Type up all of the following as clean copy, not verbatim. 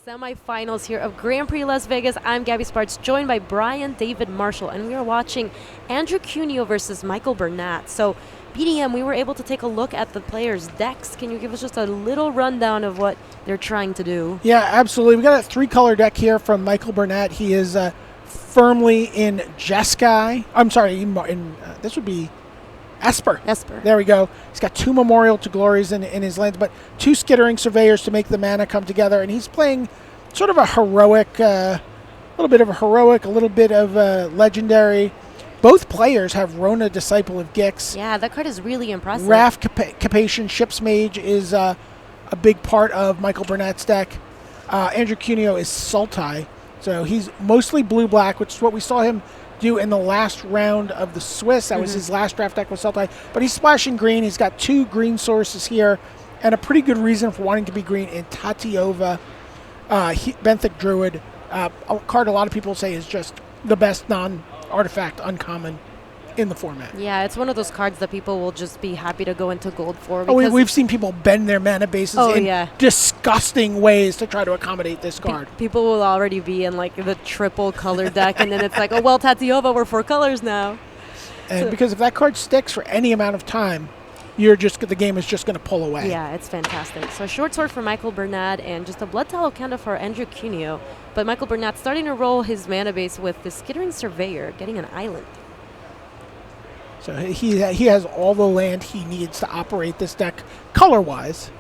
Semifinals here of Grand Prix Las Vegas. I'm Gabby Sparks, joined by Brian David Marshall, and we are watching Andrew Cuneo versus Michael Burnett. So, BDM, we were able to take a look at the players' decks. Can you give us just a little rundown of what they're trying to do? Yeah, absolutely. We got a three-color deck here from Michael Burnett. He is firmly in Jeskai. I'm sorry, this would be Esper. There we go. He's got two Memorial to Glories in his lands, but two Skittering Surveyors to make the mana come together. And he's playing sort of a heroic, a little bit of a heroic, a little bit of a legendary. Both players have Rona, Disciple of Gix. Yeah, that card is really impressive. Wrath Capation Ship's Mage is a big part of Michael Burnett's deck. Andrew Cuneo is Sultai. So he's mostly blue-black, which is what we saw him do in the last round of the Swiss. That was his last draft deck with Sultai. But he's splashing green. He's got two green sources here and a pretty good reason for wanting to be green in Tatiova, Benthic Druid, a card a lot of people say is just the best non-artifact uncommon in the format. Yeah, it's one of those cards that people will just be happy to go into gold for. Oh, we've seen people bend their mana bases in disgusting ways to try to accommodate this card. People will already be in like the triple color deck, and then it's like, oh, well, Tatiova, we're 4 colors now. And because if that card sticks for any amount of time, the game is just going to pull away. Yeah, it's fantastic. So a short sword for Michael Burnett and just a blood tallow candle for Andrew Cuneo. But Michael Burnett starting to roll his mana base with the Skittering Surveyor, getting an island. So he has all the land he needs to operate this deck color-wise.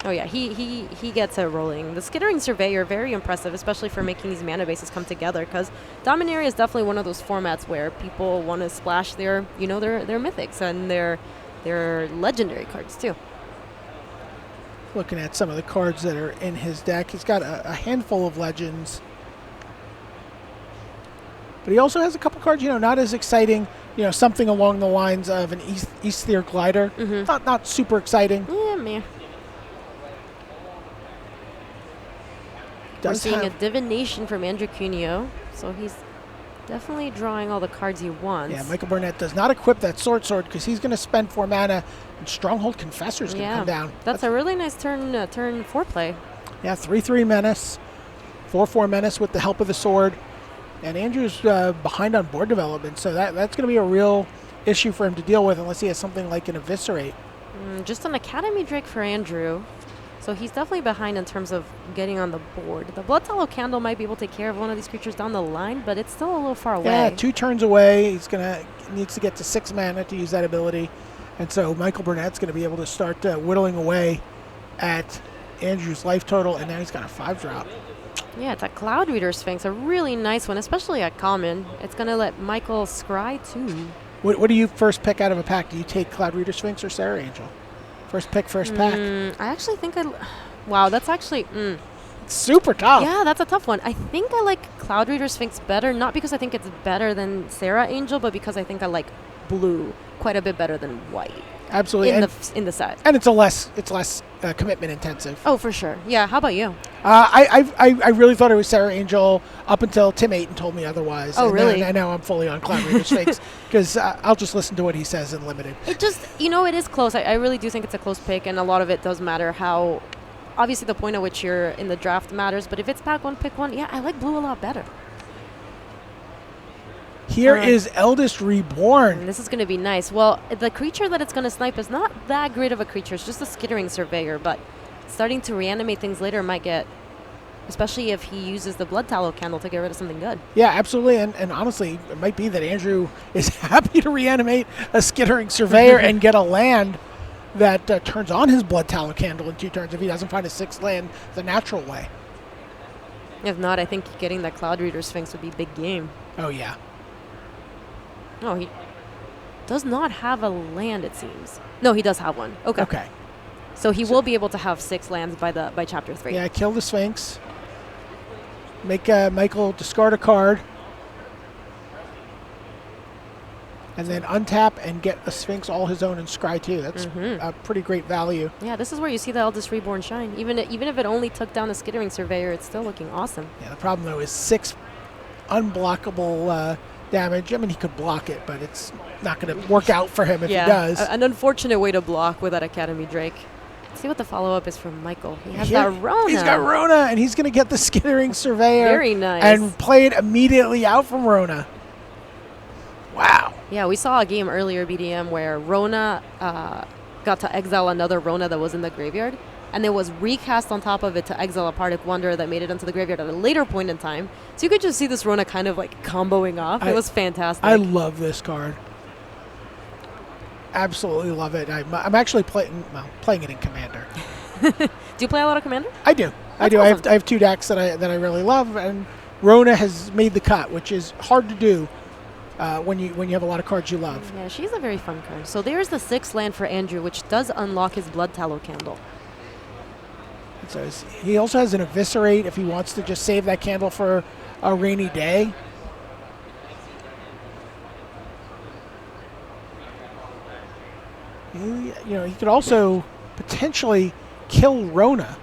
Oh yeah, he gets it rolling. The Skittering Surveyor, very impressive, especially for making these mana bases come together, because Dominaria is definitely one of those formats where people want to splash their mythics and their legendary cards too. Looking at some of the cards that are in his deck, he's got a handful of legends. But he also has a couple cards, not as exciting, something along the lines of an Aether Glider. Not super exciting. Yeah, man. We're seeing a Divination from Andrew Cuneo, so he's definitely drawing all the cards he wants. Yeah, Michael Burnett does not equip that Sword because he's going to spend 4 mana, and Stronghold Confessor is going to come down. That's a really nice turn 4 play. Yeah, 3/3 Menace, 4/4 Menace with the help of the Sword. And Andrew's behind on board development, so that's going to be a real issue for him to deal with unless he has something like an Eviscerate. Just an Academy Drake for Andrew. So he's definitely behind in terms of getting on the board. The Blood Tallow Candle might be able to take care of one of these creatures down the line, but it's still a little far away. Yeah, 2 turns away. Needs to get to 6 mana to use that ability. And so Michael Burnett's going to be able to start whittling away at Andrew's life total, and now he's got a 5-drop. Yeah, it's a Cloud Reader Sphinx, a really nice one, especially at common. It's going to let Michael scry too. What do you first pick out of a pack? Do you take Cloud Reader Sphinx or Sarah Angel? First pick, first pack. I actually think wow, that's actually... It's super tough. Yeah, that's a tough one. I think I like Cloud Reader Sphinx better, not because I think it's better than Sarah Angel, but because I think I like blue quite a bit better than white. Absolutely. In the set. And it's less commitment intensive. Oh, for sure. Yeah, how about you? I really thought it was Sarah Angel up until Tim Ayton told me otherwise. Oh, really? And now I'm fully on Cloud Reader Sphinx because I'll just listen to what he says in Limited. It just, it is close. I really do think it's a close pick, and a lot of it does matter how, obviously the point at which you're in the draft matters, but if it's pack 1, pick 1, yeah, I like blue a lot better. Here is Eldest Reborn. And this is going to be nice. Well, the creature that it's going to snipe is not that great of a creature. It's just a Skittering Surveyor, but starting to reanimate things later might get, especially if he uses the Blood Tallow Candle to get rid of something good. Yeah, absolutely. And honestly, it might be that Andrew is happy to reanimate a Skittering Surveyor and get a land that turns on his Blood Tallow Candle in 2 turns if he doesn't find a 6th land the natural way. If not, I think getting that Cloud Reader Sphinx would be big game. Oh, yeah. No, he does not have a land, it seems. No, he does have one. Okay. So he will be able to have 6 lands by chapter 3. Yeah, kill the Sphinx. Make Michael discard a card. And then untap and get a Sphinx all his own and scry too. That's a pretty great value. Yeah, this is where you see the Eldest Reborn shine. Even if it only took down a Skittering Surveyor, it's still looking awesome. Yeah, the problem though is 6 unblockable damage. I mean, he could block it, but it's not going to work out for him if he does. An unfortunate way to block with that Academy Drake. Let's see what the follow-up is from Michael. He has Here, that Rona. He's got Rona, and he's going to get the Skittering Surveyor. Very nice. And play it immediately out from Rona. Wow. Yeah, we saw a game earlier, BDM, where Rona got to exile another Rona that was in the graveyard, and it was recast on top of it to exile a Partic Wanderer that made it into the graveyard at a later point in time. So you could just see this Rona kind of like comboing off. It was fantastic. I love this card. Absolutely love it. I'm actually playing it in Commander. Do you play a lot of Commander? I do. I do. Awesome. I have 2 decks that I really love, and Rona has made the cut, which is hard to do when you have a lot of cards you love. Yeah, she's a very fun card. So there's the 6th land for Andrew, which does unlock his Blood Tallow Candle. So he also has an Eviscerate if he wants to just save that candle for a rainy day. He could also potentially kill Rona.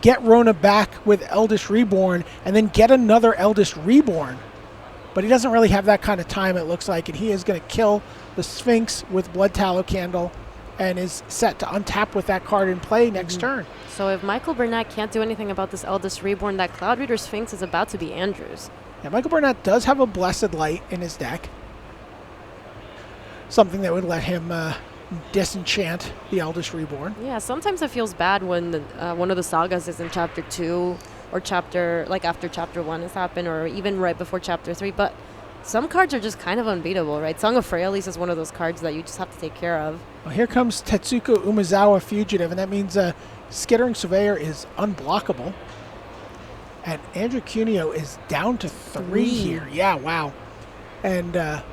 Get Rona back with Eldest Reborn, and then get another Eldest Reborn. But he doesn't really have that kind of time, it looks like, and he is going to kill the Sphinx with Blood Tallow Candle and is set to untap with that card in play next turn. So if Michael Burnett can't do anything about this Eldest Reborn, that Cloud Reader Sphinx is about to be Andrew's. Yeah, Michael Burnett does have a Blessed Light in his deck. Something that would let him disenchant the Eldest Reborn. Yeah, sometimes it feels bad when one of the sagas is in Chapter 2 or after Chapter 1 has happened, or even right before Chapter 3. But some cards are just kind of unbeatable, right? Song of Freyalise is one of those cards that you just have to take care of. Well, here comes Tetsuko Umezawa Fugitive, and that means Skittering Surveyor is unblockable. And Andrew Cuneo is down to 3 here. Yeah, wow. And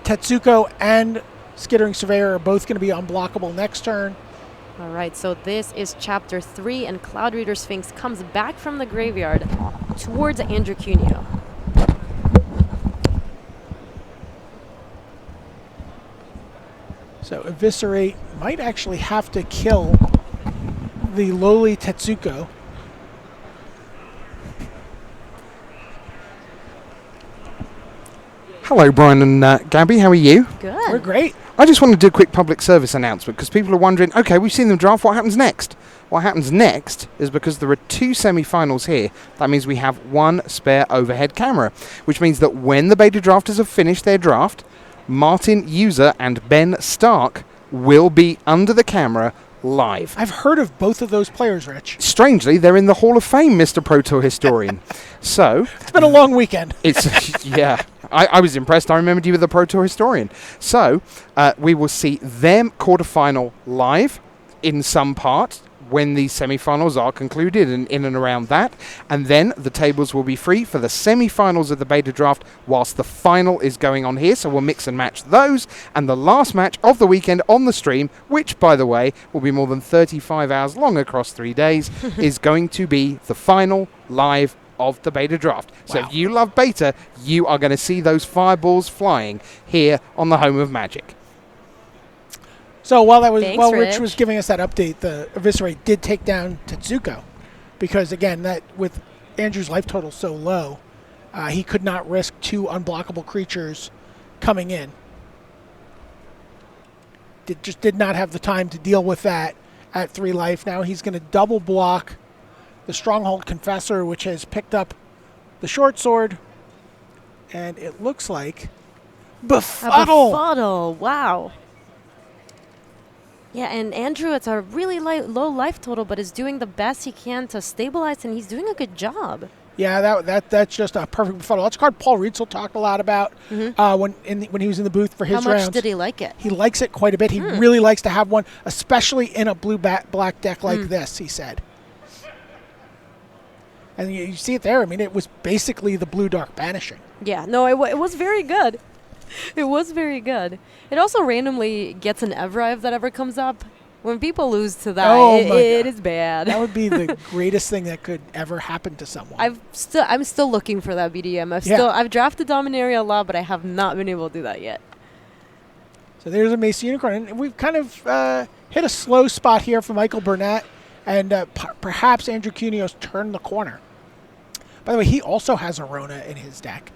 Tetsuko and Skittering Surveyor are both going to be unblockable next turn. All right, so this is Chapter 3, and Cloud Reader Sphinx comes back from the graveyard towards Andrew Cuneo. So Eviscerate might actually have to kill the lowly Tetsuko. Hello, Brian and Gabby. How are you? Good. We're great. I just want to do a quick public service announcement because people are wondering, okay, we've seen them draft, what happens next? What happens next is because there are 2 semi-finals here. That means we have 1 spare overhead camera, which means that when the beta drafters have finished their draft, Martin User and Ben Stark will be under the camera live. I've heard of both of those players, Rich. Strangely, they're in the Hall of Fame, Mr. Pro Tour Historian. So It's been a long weekend. it's yeah. I was impressed. I remembered you were the Pro Tour Historian. So we will see them quarterfinal live in some part when the semi-finals are concluded and in and around that. And then the tables will be free for the semi-finals of the beta draft whilst the final is going on here. So we'll mix and match those. And the last match of the weekend on the stream, which, by the way, will be more than 35 hours long across 3 days, is going to be the final live of the beta draft. So Wow. if you love beta, you are going to see those fireballs flying here on the home of Magic. So while Thanks, Rich Rich was giving us that update, the Eviscerate did take down Tetsuko, because again, that with Andrew's life total so low, he could not risk 2 unblockable creatures coming in. Just did not have the time to deal with that at 3 life. Now he's going to double block the Stronghold Confessor, which has picked up the short sword, and it looks like Befuddle. A Befuddle, wow. Yeah, and Andrew, it's a really low life total, but is doing the best he can to stabilize, and he's doing a good job. Yeah, that's just a perfect Befuddle. That's a card Paul Rietzel talked a lot about when he was in the booth for his How much rounds. did he like it? He likes it quite a bit. He really likes to have one, especially in a blue-black deck like this, he said. And you see it there. I mean, it was basically the blue-dark banishing. Yeah, no, it was very good. It was very good. It also randomly gets an Evra if that ever comes up. When people lose to that, it is bad. That would be the greatest thing that could ever happen to someone. I'm still looking for that BDM. I've drafted Dominaria a lot, but I have not been able to do that yet. So there's a Mace Unicorn. And we've kind of hit a slow spot here for Michael Burnett, and perhaps Andrew Cuneo's turned the corner. By the way, he also has a Rona in his deck.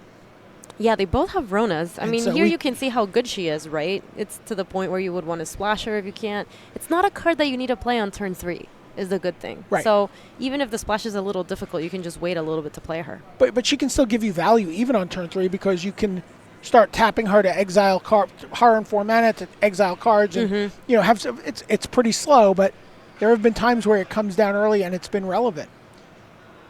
Yeah, they both have Ronas. I And mean, so here we- you can see how good she is, right? It's to the point where you would want to splash her if you can't. It's not a card that you need to play on turn 3, is the good thing. Right. So even if the splash is a little difficult, you can just wait a little bit to play her. But she can still give you value even on turn 3 because you can start tapping her to exile her in 4 mana to exile cards, and have some, it's pretty slow. But there have been times where it comes down early and it's been relevant.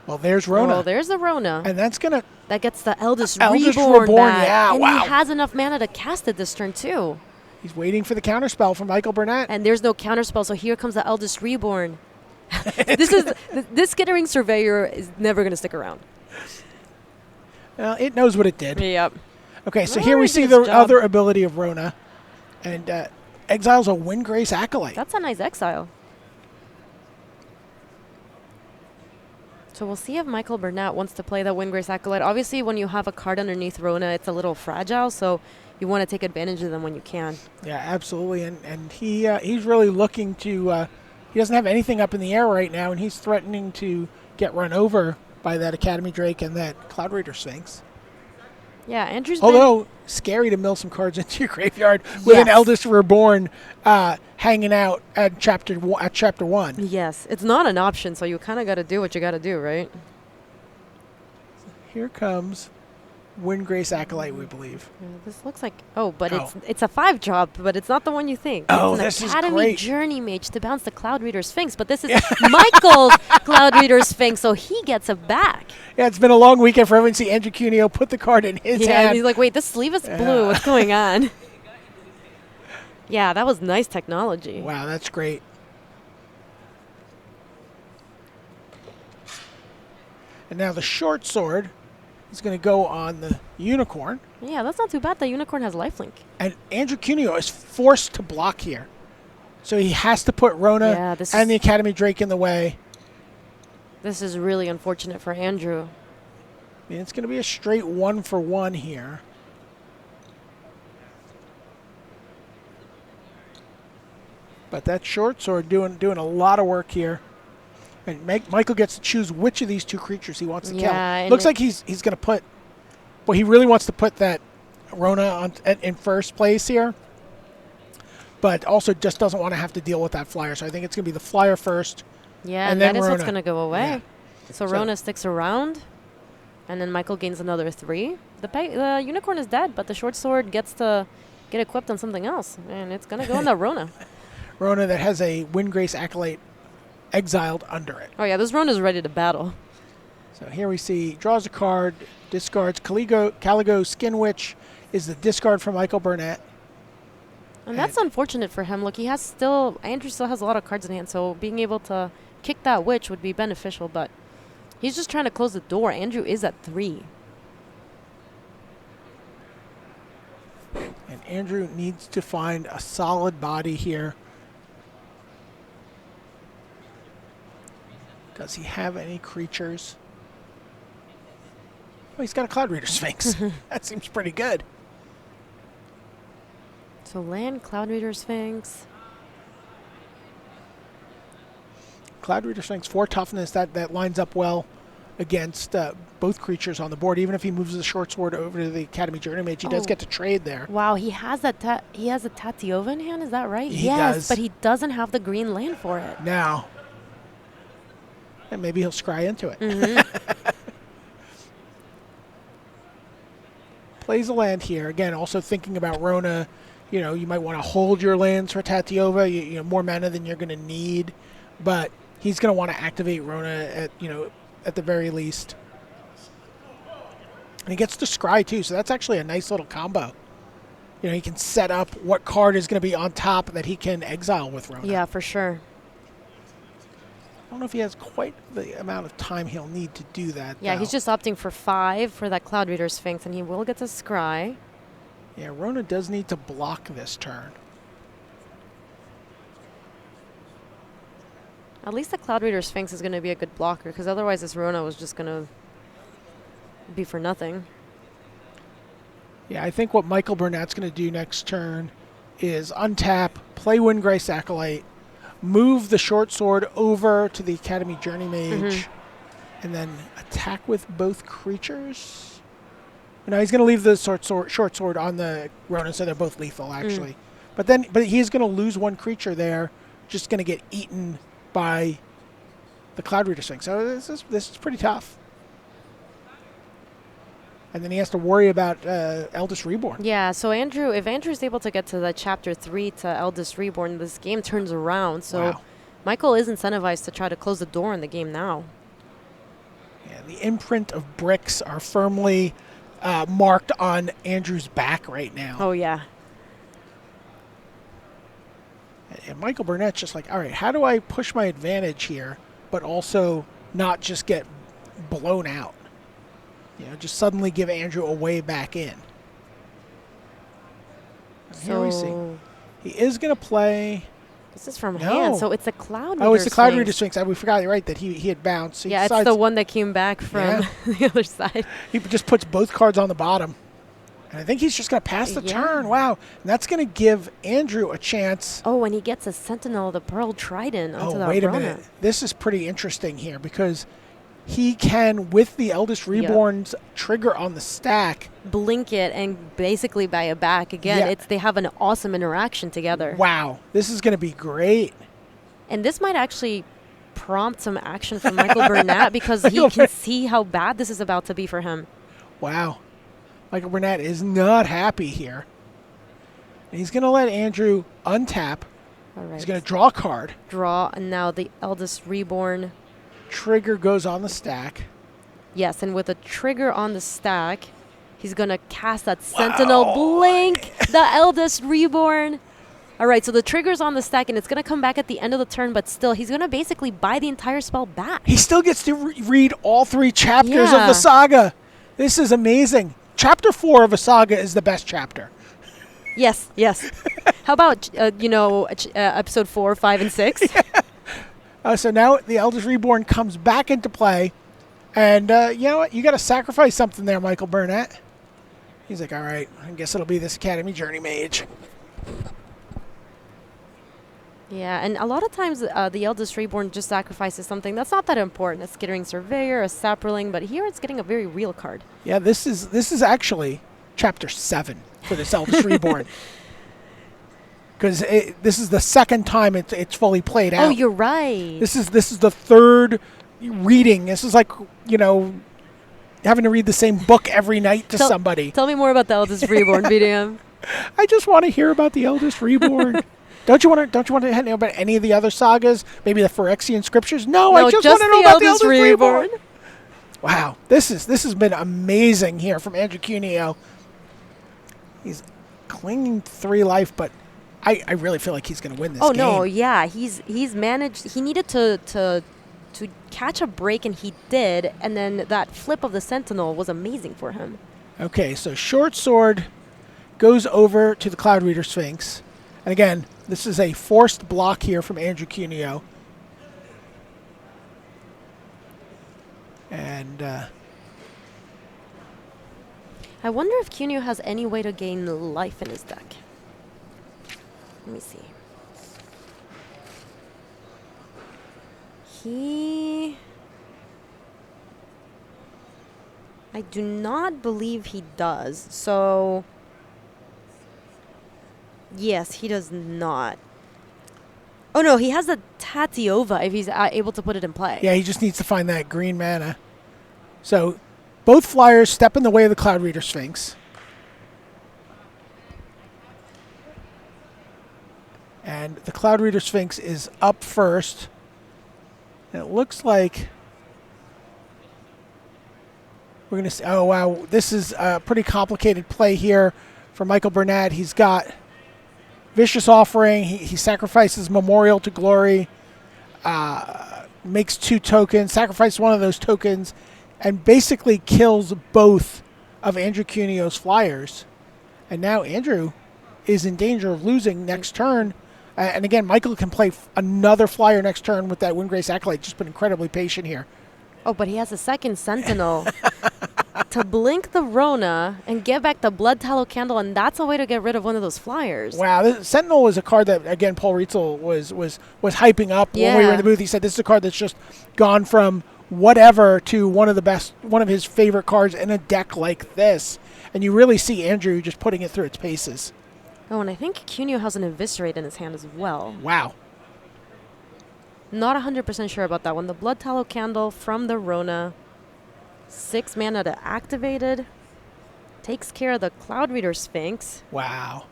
Well, there's Rona, Oh, there's the Rona. and that's gonna. That gets the Eldest Eldest Reborn Reborn, back. yeah, And wow. he has enough mana to cast it this turn, too. He's waiting for the counterspell from Michael Burnett. And there's no counterspell, so here comes the Eldest Reborn. This Skittering Surveyor is never going to stick around. It knows what it did. Yep. Okay, so Oh, here we he see did the his job. other ability of Rona, and exiles a Windgrace Acolyte. That's a nice exile. So we'll see if Michael Burnett wants to play the Windgrace Acolyte. Obviously, when you have a card underneath Rona, it's a little fragile, so you want to take advantage of them when you can. Yeah, absolutely, and he's really looking to. He doesn't have anything up in the air right now, and he's threatening to get run over by that Academy Drake and that Cloud Raider Sphinx. Yeah, Andrew's been... Although scary to mill some cards into your graveyard with an Yes. Eldest Reborn hanging out at chapter 1. Yes, it's not an option, so you kind of got to do what you got to do, right? Here comes Windgrace Acolyte, we believe. Yeah, this looks like... Oh, but Oh. it's a 5-drop, but it's not the one you think. Oh, it's an this is Academy great. Journey Mage to bounce the Cloud Reader Sphinx, but this is Michael's Cloud Reader Sphinx, so he gets it back. Yeah, it's been a long weekend for everyone to see Andrew Cuneo put the card in his Yeah, and hand. he's like, wait, this sleeve is blue. What's going on? Yeah, that was nice technology. Wow, that's great. And now the short sword is going to go on the Unicorn. Yeah, that's not too bad. The Unicorn has lifelink. And Andrew Cuneo is forced to block here. So he has to put Rona Yeah, this and is- the Academy Drake in the way. This is really unfortunate for Andrew. I mean, it's going to be a straight 1-for-1 here. But that short sword doing a lot of work here. And Michael gets to choose which of these two creatures he wants to Yeah, kill. and Looks it- like he's going to put... Well, he really wants to put that Rona in first place here. But also just doesn't want to have to deal with that flyer. So I think it's going to be the flyer first. Yeah, And and then that is what's Rona. going to go away. Yeah. So So- Rona sticks around, and then Michael gains another 3. The Unicorn is dead, but the short sword gets to get equipped on something else, and it's going to go in the Rona. Rona that has a Windgrace Acolyte exiled under it. Oh, yeah, this Rona's ready to battle. So here we see draws a card, discards Caligo Skin Witch is the discard for Michael Burnett. And that's unfortunate for him. Look, Andrew still has a lot of cards in hand, so being able to kick that witch would be beneficial, but he's just trying to close the door. Andrew is at 3. And Andrew needs to find a solid body here. Does he have any creatures? Oh, he's got a Cloud Reader Sphinx. That seems pretty good. So land, Cloud Reader Sphinx. Cloud Reader Sphinx, 4 toughness. That lines up well against both creatures on the board. Even if he moves the short sword over to the Academy Journey Mage, he does Oh. get to trade there. Wow, he has a Tatiova in hand, is that right? He yes, does. but he doesn't have the green land for it. Now, and maybe he'll scry into it. Mm-hmm. Plays a land here. Again, also thinking about Rona. You know, you might want to hold your lands for Tatiova. You know, more mana than you're going to need, but he's going to want to activate Rona at the very least. And he gets to scry too, so that's actually a nice little combo. You know, he can set up what card is going to be on top that he can exile with Rona. Yeah, for sure. I don't know if he has quite the amount of time he'll need to do that. Yeah, though. he's just opting for 5 for that Cloud Reader Sphinx, and he will get to scry. Yeah, Rona does need to block this turn. At least the Cloud Reader Sphinx is going to be a good blocker, because otherwise this Rona was just going to be for nothing. Yeah, I think what Michael Burnett's going to do next turn is untap, play Windgrace Acolyte, move the short sword over to the Academy Journey Mage, and then attack with both creatures. No, he's going to leave the short sword on the Ronin, so they're both lethal, actually. But he's going to lose one creature there, just going to get eaten by the Cloud Reader Sphinx. So this is pretty tough. And then he has to worry about Eldest Reborn. Yeah, so if Andrew's able to get to the Chapter 3 to Eldest Reborn, this game turns around. So Wow. Michael is incentivized to try to close the door in the game now. Yeah, the imprint of bricks are firmly marked on Andrew's back right now. Oh, yeah. And Michael Burnett's just like, all right, how do I push my advantage here, but also not just get blown out? Just suddenly give Andrew a way back in. Here we see. He is going to play. This is from hand, so it's a Cloud Reader Oh, it's the Cloud Sphinx. Reader Sphinx. We forgot, you're right, that he had bounced. He Yeah, it's the one that came back from the other side. He just puts both cards on the bottom. And I think he's just going to pass the turn. Wow. And that's going to give Andrew a chance. Oh, and he gets a Sentinel of the Pearl Trident onto the wait a Rona. minute. This is pretty interesting here because he can, with the Eldest Reborn's trigger on the stack, blink it and basically buy it back again. Yeah. They have an awesome interaction together. Wow, this is going to be great. And this might actually prompt some action from Michael Burnett because he can see how bad this is about to be for him. Wow. Michael Burnett is not happy here. And he's going to let Andrew untap. All right. He's going to draw a card. Draw, and now the Eldest Reborn. Trigger goes on the stack. Yes, and with a trigger on the stack, he's going to cast that Sentinel Blink, the Eldest Reborn. All right, so the trigger's on the stack, and it's going to come back at the end of the turn, but still, he's going to basically buy the entire spell back. He still gets to read all 3 chapters of the saga. This is amazing. Chapter 4 of a saga is the best chapter. Yes. How about, episode 4, 5, and 6? So now the Eldest Reborn comes back into play. And you know what? You got to sacrifice something there, Michael Burnett. He's like, all right, I guess it'll be this Academy Journey Mage. Yeah, and a lot of times the Eldest Reborn just sacrifices something that's not that important. A Skittering Surveyor, a Saproling, but here it's getting a very real card. Yeah, this is actually Chapter 7 for this Eldest Reborn. Because this is the second time it's fully played out. Oh, you're right. This is the third reading. This is like, having to read the same book every night to somebody. Tell me more about the Eldest Reborn, BDM. I just want to hear about the Eldest Reborn. Don't you want to know about any of the other sagas? Maybe the Phyrexian Scriptures? No, I just want to know about the Eldest Reborn. Wow, this has been amazing here from Andrew Cuneo. He's clinging 3 life, but I really feel like he's going to win this game. Oh no, yeah, he's managed. He needed to catch a break, and he did. And then that flip of the Sentinel was amazing for him. Okay, so Short Sword goes over to the Cloud Reader Sphinx. And again, this is a forced block here from Andrew Cuneo. And I wonder if Cuneo has any way to gain life in his deck. Let me see. I do not believe he does. So, yes, he does not. Oh, no, he has the Tatiova if he's able to put it in play. yeah, he just needs to find that green mana. So both flyers step in the way of the Cloud Reader Sphinx. And the Cloud Reader Sphinx is up first. And it looks like we're going to see. Oh, wow. This is a pretty complicated play here for Michael Burnett. He's got Vicious Offering. He sacrifices Memorial to Glory, makes 2 tokens, sacrifices one of those tokens, and basically kills both of Andrew Cuneo's flyers. And now Andrew is in danger of losing next turn. And again, Michael can play another flyer next turn with that Windgrace Acolyte. Just been incredibly patient here. Oh, but he has a second Sentinel to blink the Rona and get back the Blood Tallow Candle, and that's a way to get rid of one of those flyers. Wow, this Sentinel was a card that, again, Paul Rietzel was hyping up when we were in the booth. He said this is a card that's just gone from whatever to one of his favorite cards in a deck like this. And you really see Andrew just putting it through its paces. Oh, and I think Cuneo has an Eviscerate in his hand as well. Wow. Not 100% sure about that one. The Blood Tallow Candle from the Rona. 6 mana to activated. Takes care of the Cloud Reader Sphinx. Wow.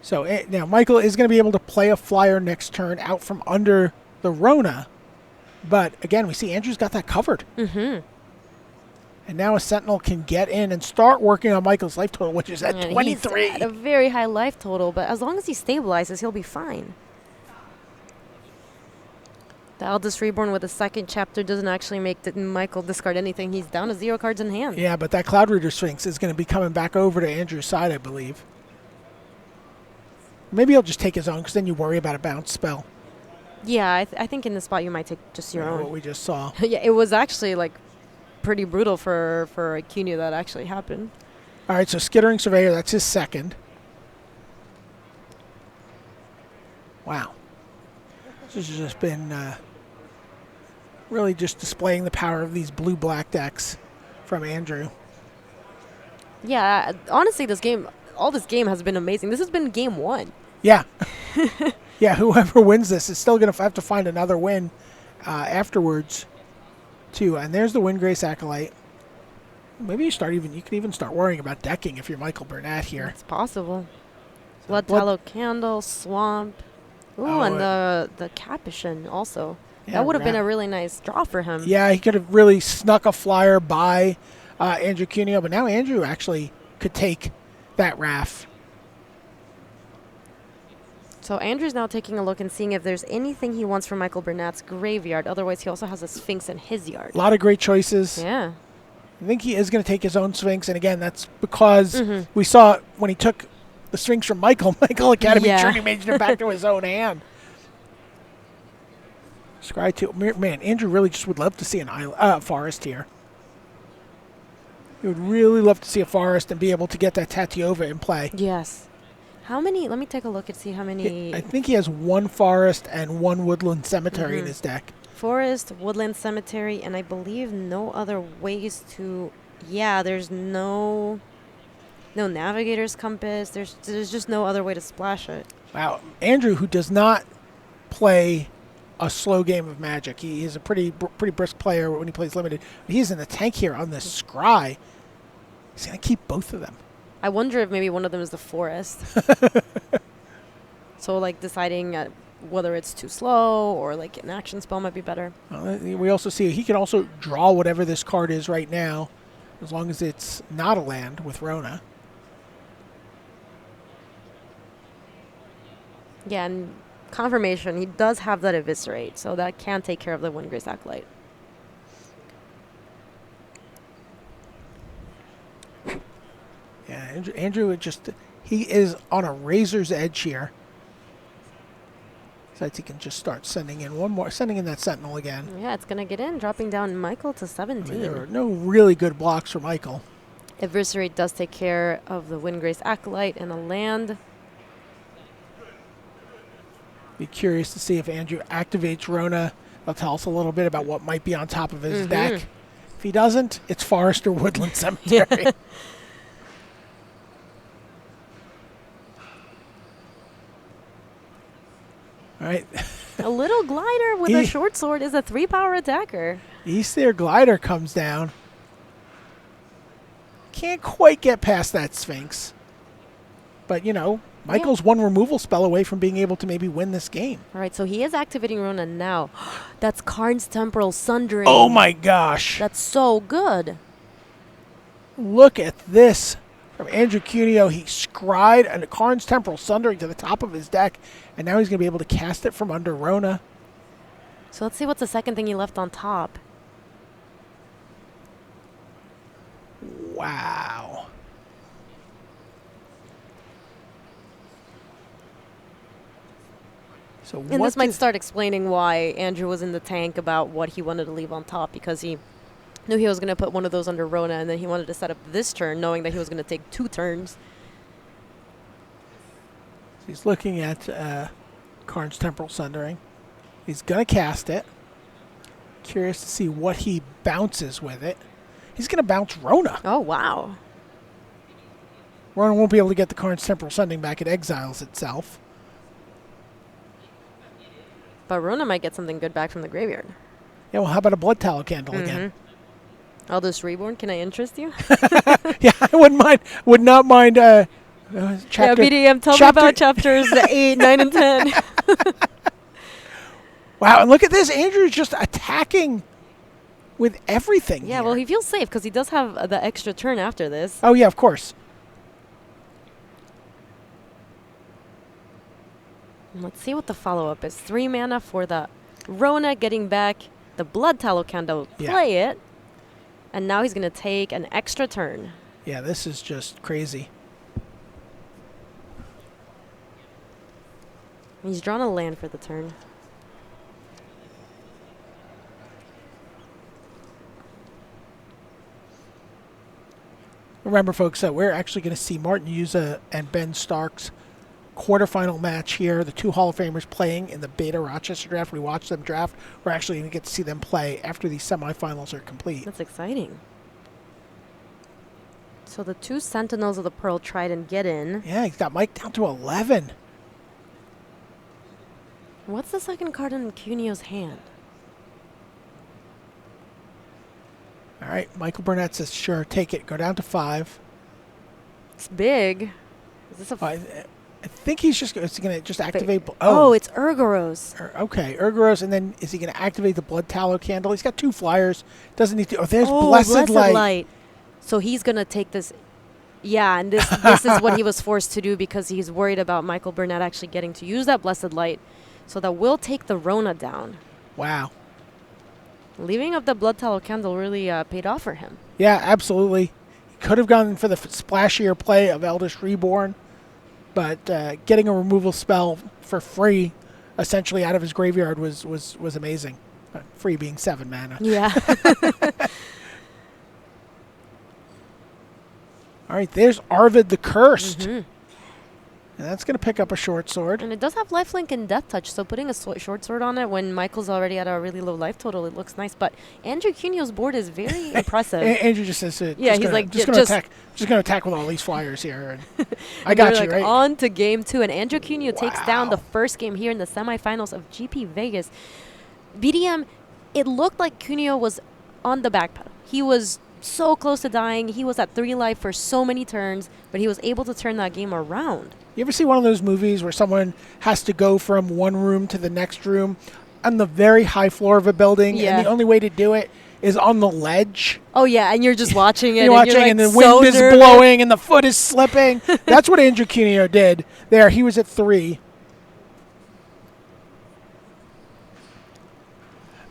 So now Michael is going to be able to play a flyer next turn out from under the Rona. But again, we see Andrew's got that covered. Mm-hmm. And now a Sentinel can get in and start working on Michael's life total, which is at And 23. he's at a very high life total, but as long as he stabilizes, he'll be fine. The Aldous Reborn with a second chapter doesn't actually make Michael discard anything. He's down to 0 cards in hand. Yeah, but that Cloud Reader Sphinx is going to be coming back over to Andrew's side, I believe. Maybe he'll just take his own, because then you worry about a bounce spell. Yeah, I think in this spot you might take just your What own. we just saw. Yeah, it was actually like pretty brutal for Cuneo that actually happened. All right, so Skittering Surveyor, that's his second. Wow. This has just been really just displaying the power of these blue-black decks from Andrew. Yeah, honestly, all this game has been amazing. This has been game 1. Yeah. Yeah, whoever wins this is still going to have to find another win afterwards, too. And there's the Windgrace Acolyte. Maybe you can even start worrying about decking if you're Michael Burnett here. It's possible. Blood Tallow Candle, Swamp. Ooh, and the Capuchin also. Yeah, That would have been a really nice draw for him. Yeah, he could have really snuck a flyer by Andrew Cuneo, but now Andrew actually could take that RAF. So Andrew's now taking a look and seeing if there's anything he wants from Michael Burnett's graveyard. Otherwise, he also has a Sphinx in his yard. A lot of great choices. Yeah. I think he is going to take his own Sphinx, and again, that's because we saw when he took the Sphinx from Michael Academy Journey Mage him back to his own hand. Scry 2. Man, Andrew really just would love to see an forest here. He would really love to see a forest and be able to get that Tatiova in play. Yes. How many? Let me take a look and see how many. I think he has 1 forest and 1 woodland cemetery in his deck. Forest, woodland cemetery, and I believe no other ways to. Yeah, there's no navigator's compass. There's just no other way to splash it. Wow, Andrew, who does not play a slow game of Magic, he is a pretty brisk player when he plays limited. But he's in the tank here on this Scry. He's gonna keep both of them. I wonder if maybe one of them is the forest. So like deciding whether it's too slow or like an action spell might be better. We also see he can also draw whatever this card is right now, as long as it's not a land with Rona. Yeah, and confirmation, he does have that Eviscerate, so that can take care of the Windgrace Acolyte. Yeah, Andrew he is on a razor's edge here. Besides, he can just start sending in that Sentinel again. Yeah, it's going to get in, dropping down Michael to 17. I mean, there are no really good blocks for Michael. Eviscerate does take care of the Windgrace Acolyte and a land. Be curious to see if Andrew activates Rona. They'll tell us a little bit about what might be on top of his deck. If he doesn't, it's Forest or Woodland Cemetery. All right. A little glider with a short sword is a 3-power attacker. East Glider comes down. Can't quite get past that Sphinx. But, Michael's 1 removal spell away from being able to maybe win this game. All right, so he is activating Rona now. That's Karn's Temporal Sundering. Oh, my gosh. That's so good. Look at this. From Andrew Cuneo, he scried a Karn's Temporal Sundering to the top of his deck, and now he's going to be able to cast it from under Rona. So let's see what's the second thing he left on top. Wow. So And this might start explaining why Andrew was in the tank about what he wanted to leave on top, because he knew he was going to put one of those under Rona, and then he wanted to set up this turn knowing that he was going to take 2 turns. He's looking at Karn's Temporal Sundering. He's going to cast it. Curious to see what he bounces with it. He's going to bounce Rona. Oh, wow. Rona won't be able to get the Karn's Temporal Sending back. It exiles itself. But Rona might get something good back from the graveyard. Yeah, well, how about a Blood Tallow Candle again? Eldest Reborn, can I interest you? Yeah, I wouldn't mind. Would not mind. Chapter, yeah, BDM, tell me about chapters 8, 9, and 10. Wow, and look at this. Andrew's just attacking with everything. Yeah, here. well, he feels safe because he does have the extra turn after this. Oh, yeah, of course. Let's see what the follow-up is. 3 mana for the Rona, getting back the Blood Tallow Candle. Play it. And now he's going to take an extra turn. Yeah, this is just crazy. He's drawn a land for the turn. Remember, folks, that we're actually going to see Martin Yuza and Ben Stark's quarterfinal match here. The 2 Hall of Famers playing in the Beta Rochester draft. We watched them draft. We're actually going to get to see them play after these semifinals are complete. That's exciting. So the 2 Sentinels of the Pearl Trident get in. Yeah, he's got Mike down to 11. What's the second card in Cunio's hand? All right, Michael Burnett says, sure, take it. Go down to 5. It's big. Is this a... I think he's just going to just activate. Oh, it's Urgoros. Okay, Urgoros, and then is he going to activate the Blood Tallow Candle? He's got 2 flyers. Doesn't need to. Oh, there's Blessed Light. So he's going to take this. Yeah, and this is what he was forced to do because he's worried about Michael Burnett actually getting to use that Blessed Light. So that will take the Rona down. Wow. Leaving up the Blood Tallow Candle really paid off for him. Yeah, absolutely. He could have gone for the splashier play of Eldest Reborn, but getting a removal spell for free, essentially out of his graveyard, was amazing. Free being 7 mana. Yeah. All right, there's Arvid the Cursed. And that's going to pick up a short sword. And it does have lifelink and death touch, so putting a short sword on it when Michael's already at a really low life total, it looks nice. But Andrew Cunio's board is very impressive. Andrew just says, yeah, he's like, just going to attack with all these flyers here. And I got you, right? On to game 2, and Andrew Cunio takes down the first game here in the semifinals of GP Vegas. BDM, it looked like Cunio was on the back pedal. He was so close to dying. He was at 3 life for so many turns, but he was able to turn that game around. You ever see one of those movies where someone has to go from one room to the next room on the very high floor of a building, and the only way to do it is on the ledge? Oh, yeah, and you're just watching it. You're watching, and the wind is blowing, and the foot is slipping. That's what Andrew Cunio did there. He was at 3.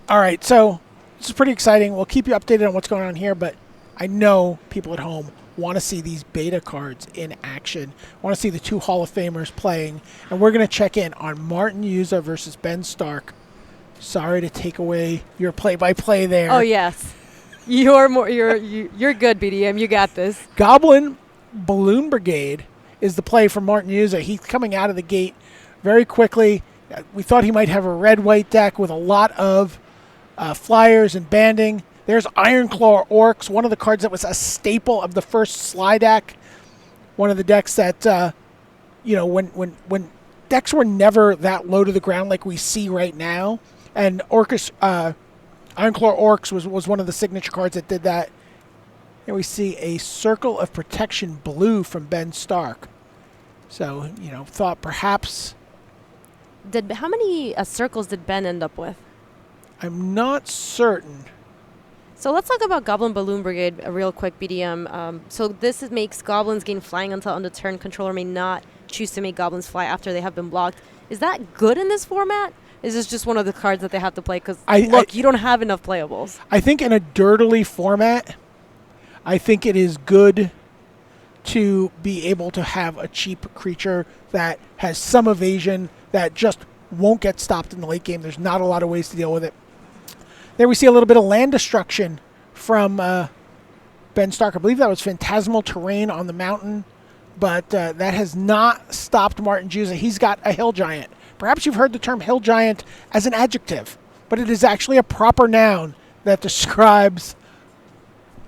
All right, so this is pretty exciting. We'll keep you updated on what's going on here, but I know people at home want to see these beta cards in action, want to see the 2 Hall of Famers playing, and we're going to check in on Martin Yuza versus Ben Stark. Sorry to take away your play-by-play there. Oh, yes. You're good, BDM. You got this. Goblin Balloon Brigade is the play for Martin Yuza. He's coming out of the gate very quickly. We thought he might have a red-white deck with a lot of flyers and banding. There's Ironclaw Orcs, one of the cards that was a staple of the first Sly deck. One of the decks that, when decks were never that low to the ground like we see right now. And Ironclaw Orcs was one of the signature cards that did that. And we see a Circle of Protection blue from Ben Stark. So, thought perhaps... How many circles did Ben end up with? I'm not certain. So let's talk about Goblin Balloon Brigade real quick, BDM. So this makes goblins gain flying until end of turn. Controller may not choose to make goblins fly after they have been blocked. Is that good in this format? Is this just one of the cards that they have to play? Because, you don't have enough playables. I think in a dirtily format, I think it is good to be able to have a cheap creature that has some evasion that just won't get stopped in the late game. There's not a lot of ways to deal with it. There we see a little bit of land destruction from Ben Stark. I believe that was Phantasmal Terrain on the mountain, but that has not stopped Martin Yuza. He's got a Hill Giant. Perhaps you've heard the term Hill Giant as an adjective, but it is actually a proper noun that describes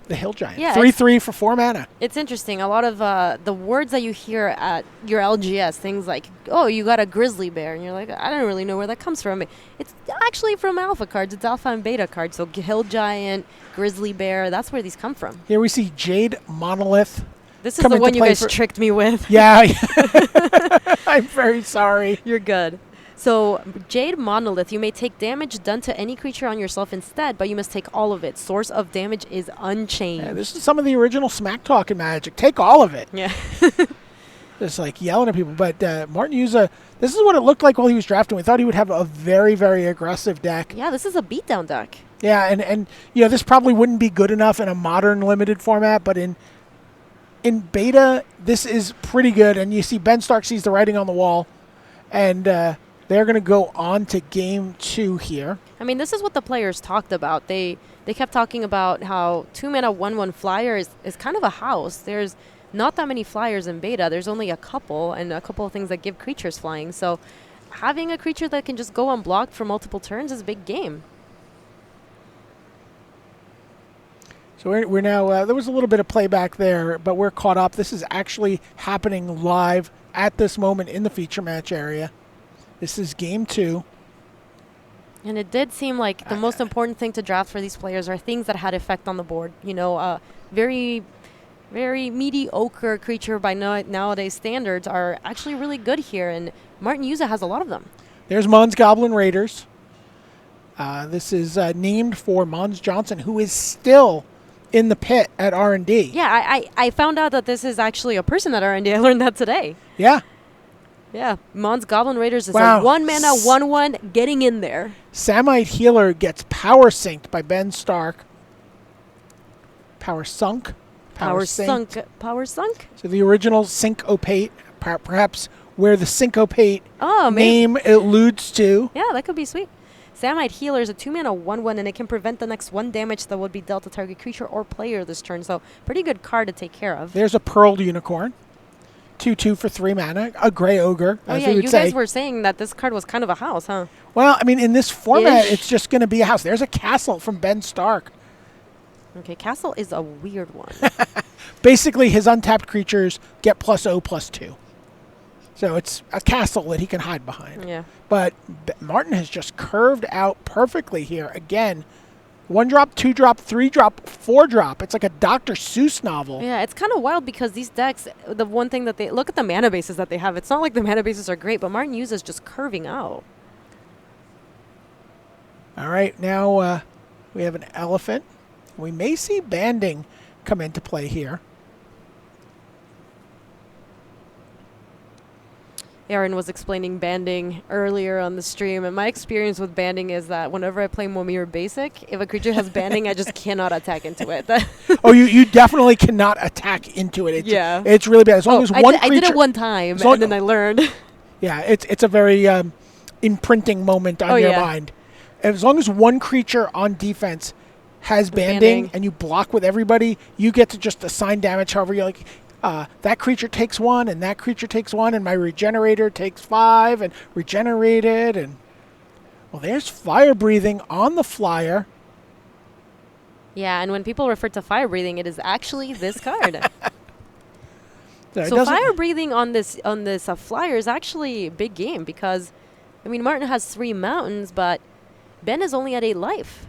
the hill giant. Yeah, 3/3 for 4 mana. It's interesting. A lot of the words that you hear at your LGS, things like, oh, you got a grizzly bear. And you're like, I don't really know where that comes from. It's actually from alpha cards. It's alpha and beta cards. So hill giant, grizzly bear, that's where these come from. Here we see Jade Monolith. This is the one you guys tricked me with. Yeah. I'm very sorry. You're good. So, Jade Monolith, you may take damage done to any creature on yourself instead, but you must take all of it. Source of damage is unchanged. Yeah, this is some of the original smack talk in Magic. Take all of it. Yeah. Just like yelling at people. But Martin Yuza, this is what it looked like while he was drafting. We thought he would have a very, very aggressive deck. Yeah, this is a beatdown deck. Yeah, and this probably wouldn't be good enough in a modern limited format, but in beta, this is pretty good. And you see Ben Stark sees the writing on the wall, and they're going to go on to game 2 here. I mean, this is what the players talked about. They kept talking about how 2-mana 1/1 flyer is kind of a house. There's not that many flyers in beta. There's only a couple, and a couple of things that give creatures flying. So having a creature that can just go unblocked for multiple turns is a big game. So we're now, there was a little bit of playback there, but we're caught up. This is actually happening live at this moment in the feature match area. This is game 2. And it did seem like the most important thing to draft for these players are things that had effect on the board. Very, very mediocre creature by nowadays standards are actually really good here, and Martin Yuza has a lot of them. There's Mons Goblin Raiders. This is named for Mons Johnson, who is still in the pit at R&D. Yeah, I found out that this is actually a person at R&D. I learned that today. Yeah. Yeah, Mons Goblin Raiders is Wow. a 1-mana 1/1 getting in there. Samite Healer gets power synced by Ben Stark. Power sunk. Power synced. sunk. Power sunk? So the original syncopate, perhaps where the syncopate Oh, name alludes to. Yeah, that could be sweet. Samite Healer is a 2-mana 1/1, and it can prevent the next 1 damage that would be dealt to target creature or player this turn. So pretty good card to take care of. There's a Pearled Unicorn. 2/2 for 3 mana. A Gray Ogre, Oh as yeah, we would you say. guys were saying that this card was kind of a house, huh? Well, I mean, in this format, Ish. it's just going to be a house. There's a castle from Ben Stark. Okay, Castle is a weird one. Basically, his untapped creatures get +0/+2. So it's a castle that he can hide behind. Yeah. But Martin has just curved out perfectly here. Again, 1-drop, 2-drop, 3-drop, 4-drop. It's like a Dr. Seuss novel. Yeah, it's kind of wild because these decks, the one thing that they look at the mana bases that they have. It's not like the mana bases are great, but Martin uses just curving out. All right, now we have an elephant. We may see banding come into play here. Aaron was explaining banding earlier on the stream, and my experience with banding is that whenever I play Momir Basic, if a creature has banding, I just cannot attack into it. Oh, you definitely cannot attack into it. It's really bad. As long as one creature, I did it one time, and then I learned. Yeah, it's a very imprinting moment on your mind. As long as one creature on defense has banding and you block with everybody, you get to just assign damage however you like. That creature takes 1, and that creature takes 1, and my regenerator takes 5, and regenerated, and well, there's fire breathing on the flyer. Yeah, and when people refer to fire breathing, it is actually this card. So fire breathing on this flyer is actually a big game because, I mean, Martin has 3 mountains, but Ben is only at 8 life.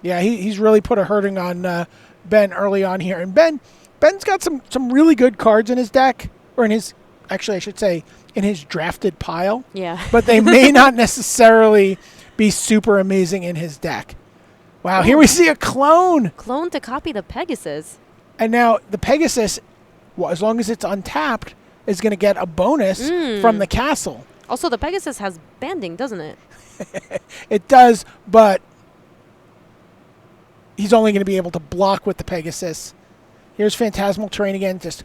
Yeah, he's really put a hurting on Ben early on here, and Ben's got some really good cards in his deck, or in his, actually I should say, in his drafted pile. Yeah. But they may not necessarily be super amazing in his deck. Wow, here we see a clone. Clone to copy the Pegasus. And now the Pegasus, well, as long as it's untapped, is going to get a bonus from the castle. Also, the Pegasus has banding, doesn't it? It does, but he's only going to be able to block with the Pegasus. Here's Phantasmal Terrain again, just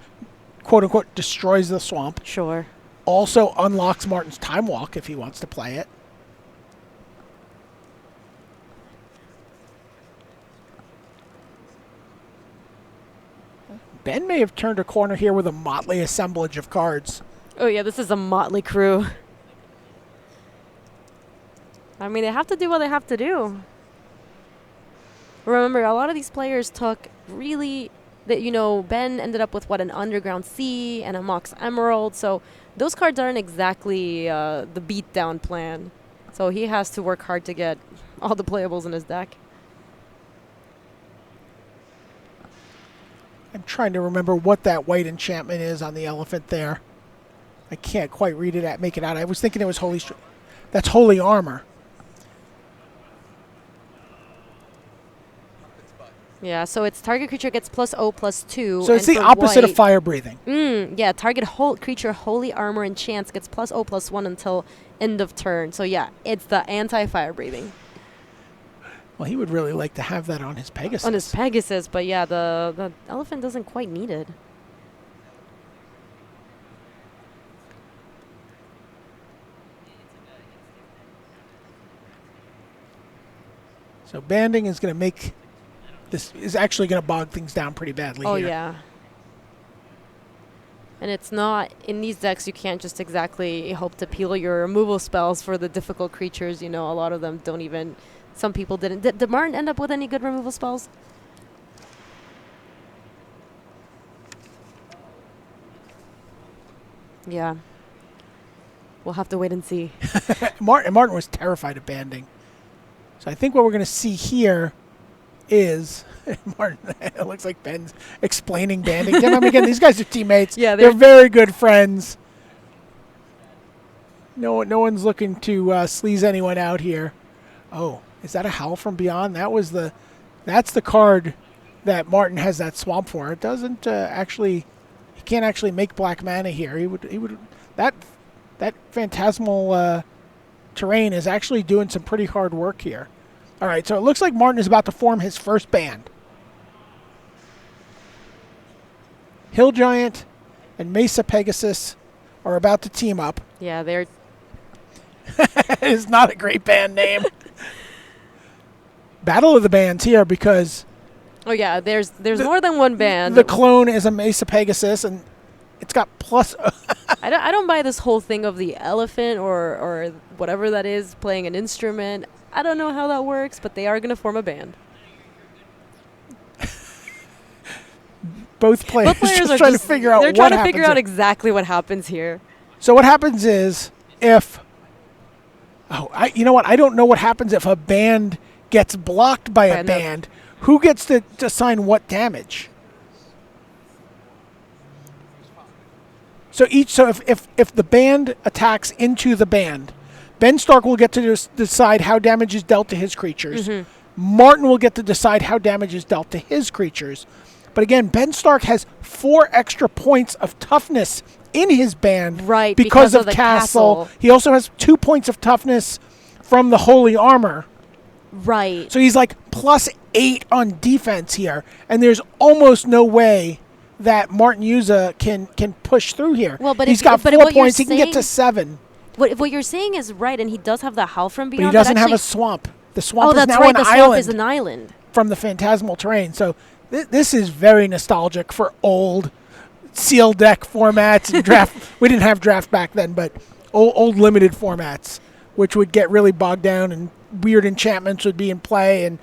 quote-unquote destroys the swamp. Sure. Also unlocks Martin's Time Walk if he wants to play it. Ben may have turned a corner here with a motley assemblage of cards. Oh, yeah, this is a motley crew. I mean, they have to do what they have to do. Remember, a lot of these players took really, Ben ended up with an Underground Sea and a Mox Emerald. So those cards aren't exactly the beatdown plan. So he has to work hard to get all the playables in his deck. I'm trying to remember what that white enchantment is on the elephant there. I can't quite make it out. I was thinking it was that's Holy Armor. Yeah, so it's target creature gets +0/+2. So it's the opposite of fire breathing. Yeah, target creature Holy Armor and Chance gets +0/+1 until end of turn. So yeah, it's the anti-fire breathing. Well, he would really like to have that on his Pegasus. On his Pegasus, but yeah, the elephant doesn't quite need it. So banding is going to make this is actually going to bog things down pretty badly. Oh here. yeah. And it's not in these decks. You can't just exactly hope to peel your removal spells for the difficult creatures. A lot of them don't even. Some people didn't. Did Martin end up with any good removal spells? Yeah. We'll have to wait and see. Martin was terrified of banding. So I think what we're going to see here is Martin. It looks like Ben's explaining banding. Again, these guys are teammates. Yeah, they're very good friends. No one's looking to sleaze anyone out here. Oh, is that a Howl from Beyond? That's the card that Martin has that swamp for. It doesn't actually. He can't actually make black mana here. He would that phantasmal terrain is actually doing some pretty hard work here. All right, so it looks like Martin is about to form his first band. Hill Giant and Mesa Pegasus are about to team up. Yeah, they're. It's not a great band name. Battle of the bands here because. Oh yeah, there's more than one band. The clone is a Mesa Pegasus, and it's got plus. I don't buy this whole thing of the elephant or whatever that is playing an instrument. I don't know how that works, but they are going to form a band. Both players are trying to figure out what happens. They're trying to figure out exactly what happens here. So what happens is if. You know what? I don't know what happens if a band gets blocked by a band. Who gets to assign what damage? So if the band attacks into the band, Ben Stark will get to decide how damage is dealt to his creatures. Mm-hmm. Martin will get to decide how damage is dealt to his creatures. But again, Ben Stark has 4 extra points of toughness in his band because of the castle. He also has 2 points of toughness from the Holy Armor. Right. So he's like +8 on defense here. And there's almost no way that Martin Yuza can push through here. Well, but he's got 4 points. He can get to 7. What you're saying is right, and he does have the Howl from Beyond. But he doesn't have a swamp. The swamp is now an island. The swamp is an island. From the phantasmal terrain. So this is very nostalgic for old sealed deck formats and draft. We didn't have draft back then, but old limited formats, which would get really bogged down and weird enchantments would be in play and,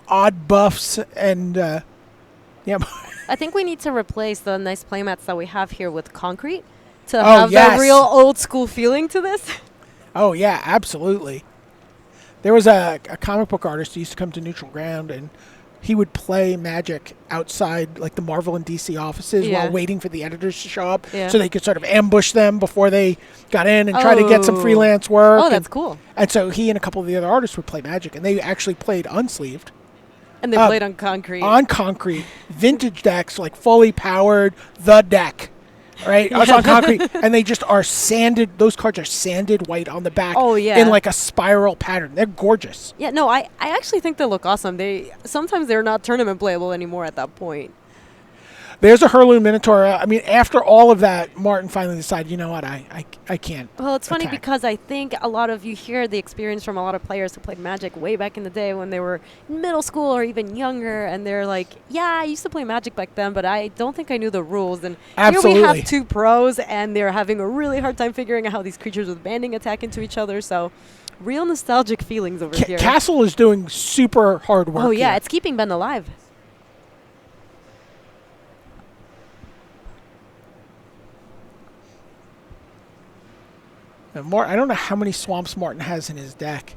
odd buffs and, yeah. I think we need to replace the nice playmats that we have here with concrete to have that real old school feeling to this. Oh, yeah, absolutely. There was a comic book artist who used to come to Neutral Ground, and he would play Magic outside like the Marvel and DC offices while waiting for the editors to show up so they could sort of ambush them before they got in and try to get some freelance work. Oh, that's cool. And so he and a couple of the other artists would play Magic, and they actually played unsleeved. And they played on concrete. On concrete. Vintage decks, like fully powered, the deck. Right? It's on concrete. And they just are sanded. Those cards are sanded white on the back. Oh, yeah. In like a spiral pattern. They're gorgeous. Yeah, no, I actually think they look awesome. Sometimes they're not tournament playable anymore at that point. There's a Hurloon Minotaur. I mean, after all of that, Martin finally decided, you know what, I can't. Well, it's funny because I think a lot of you hear the experience from a lot of players who played Magic way back in the day when they were in middle school or even younger, and they're like, yeah, I used to play Magic back then, but I don't think I knew the rules. And Absolutely. Here we have 2 pros, and they're having a really hard time figuring out how these creatures with banding attack into each other, so... Real nostalgic feelings over here. Castle is doing super hard work. Oh, yeah, here. it's keeping Ben alive. I don't know how many swamps Martin has in his deck,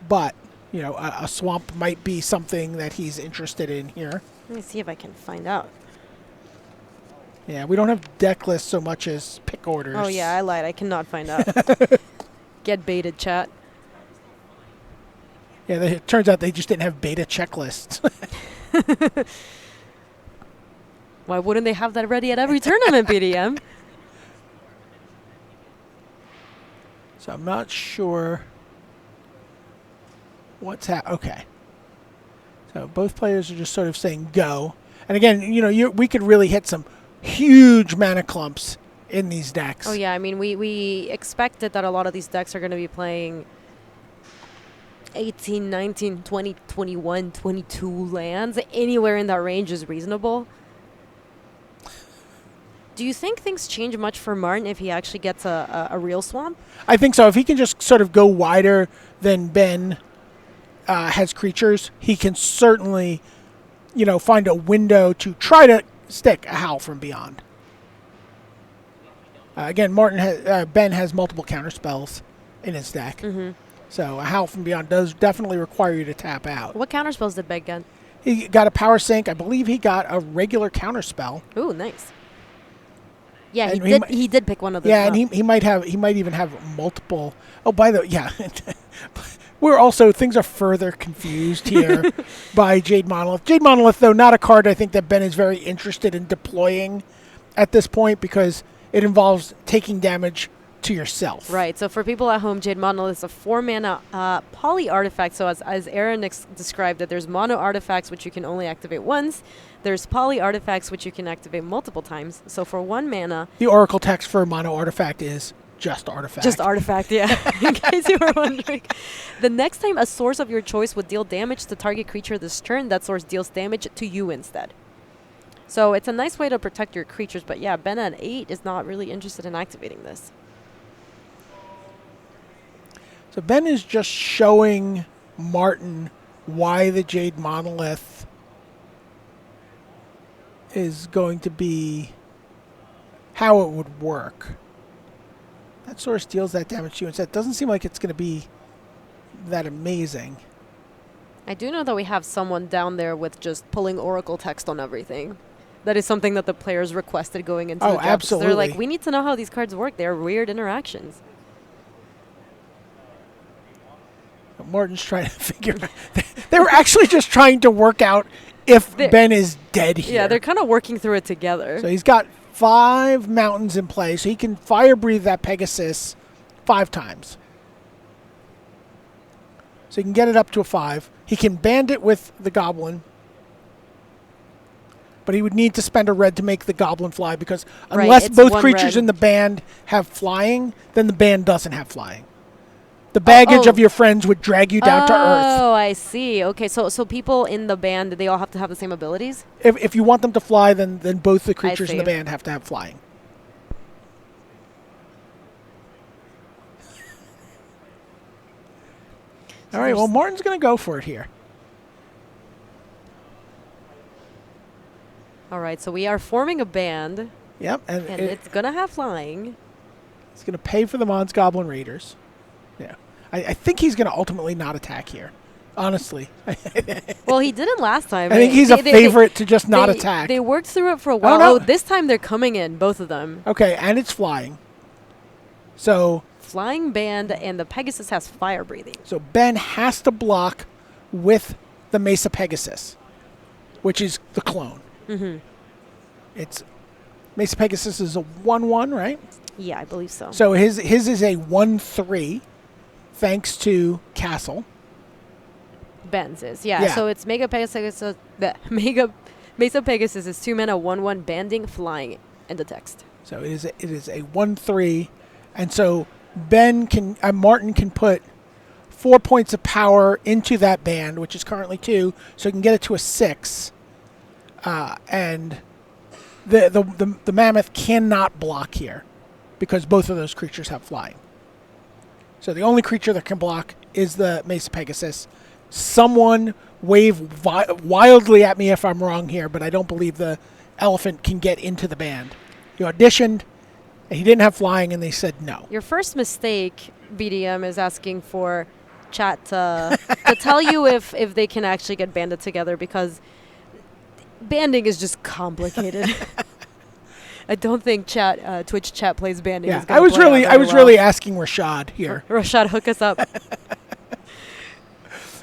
but a swamp might be something that he's interested in here. Let me see if I can find out. Yeah, we don't have deck lists so much as pick orders. Oh, yeah, I lied. I cannot find out. Get baited, chat. Yeah, it turns out they just didn't have beta checklists. Why wouldn't they have that ready at every tournament, BDM? So I'm not sure what's happening. Okay. So both players are just sort of saying go. And again, we could really hit some huge mana clumps in these decks. Oh, yeah. I mean, we expected that a lot of these decks are going to be playing 18, 19, 20, 21, 22 lands. Anywhere in that range is reasonable. Do you think things change much for Martin if he actually gets a real swamp? I think so. If he can just sort of go wider than Ben has creatures, he can certainly, find a window to try to stick a Howl from Beyond. Again, Ben has multiple counter spells in his deck. Mm-hmm. So a Howl from Beyond does definitely require you to tap out. What counter spells did Ben get? He got a Power Sink. I believe he got a regular counter spell. Ooh, nice. Yeah, And he did pick one of those. Yeah, and he might even have multiple. Oh, by the way, yeah. Things are further confused here by Jade Monolith. Jade Monolith, though, not a card I think that Ben is very interested in deploying at this point because it involves taking damage to yourself. Right. So for people at home, Jade Monolith is a 4-mana poly artifact. So as Aaron described it, there's mono artifacts which you can only activate once. There's poly artifacts which you can activate multiple times. So for 1 mana, the Oracle text for a mono artifact is just artifact. Just artifact, yeah. In case you were wondering. The next time a source of your choice would deal damage to target creature this turn, that source deals damage to you instead. So it's a nice way to protect your creatures. But yeah, Ben at 8 is not really interested in activating this. So Ben is just showing Martin why the Jade Monolith is going to be, how it would work. That source deals that damage to you instead. It doesn't seem like it's going to be that amazing. I do know that we have someone down there with just pulling Oracle text on everything. That is something that the players requested going into the draft. Absolutely. They're like, we need to know how these cards work. They're weird interactions. Martin's trying to figure out. They were actually just trying to work out if Ben is dead here. Yeah, they're kind of working through it together. So he's got 5 mountains in play, so he can fire breathe that Pegasus 5 times. So he can get it up to a 5. He can band it with the Goblin, but he would need to spend a red to make the Goblin fly because unless both creatures in the band have flying, then the band doesn't have flying. The baggage of your friends would drag you down to earth. Oh, I see. Okay, so people in the band, they all have to have the same abilities? If you want them to fly, then both the creatures in the band have to have flying. All right, well, Martin's going to go for it here. All right, so we are forming a band. Yep. And it's going to have flying. It's going to pay for the Mons Goblin Raiders. Yeah. I think he's going to ultimately not attack here, honestly. Well, he didn't last time. I think he's a favorite to just not attack. They worked through it for a while. Oh, this time they're coming in, both of them. Okay, and it's flying. So flying band, and the Pegasus has fire breathing. So Ben has to block with the Mesa Pegasus, which is the clone. Mm-hmm. It's Mesa Pegasus is a 1/1, right? Yeah, I believe so. So his is a 1/3. Thanks to Castle. Ben's is, yeah. So it's Mesa Pegasus is 2 mana, 1/1 banding, flying in the text. So it is a 1/3, and so Martin can put 4 points of power into that band, which is currently 2, so he can get it to a 6. And the Mammoth cannot block here because both of those creatures have flying. So the only creature that can block is the Mesa Pegasus. Someone wave wildly at me if I'm wrong here, but I don't believe the elephant can get into the band. He auditioned, and he didn't have flying, and they said no. Your first mistake, BDM, is asking for chat to tell you if they can actually get banded together, because banding is just complicated. I don't think Twitch chat plays banding. Yeah, is gonna I was really asking Rashad here. Rashad, hook us up.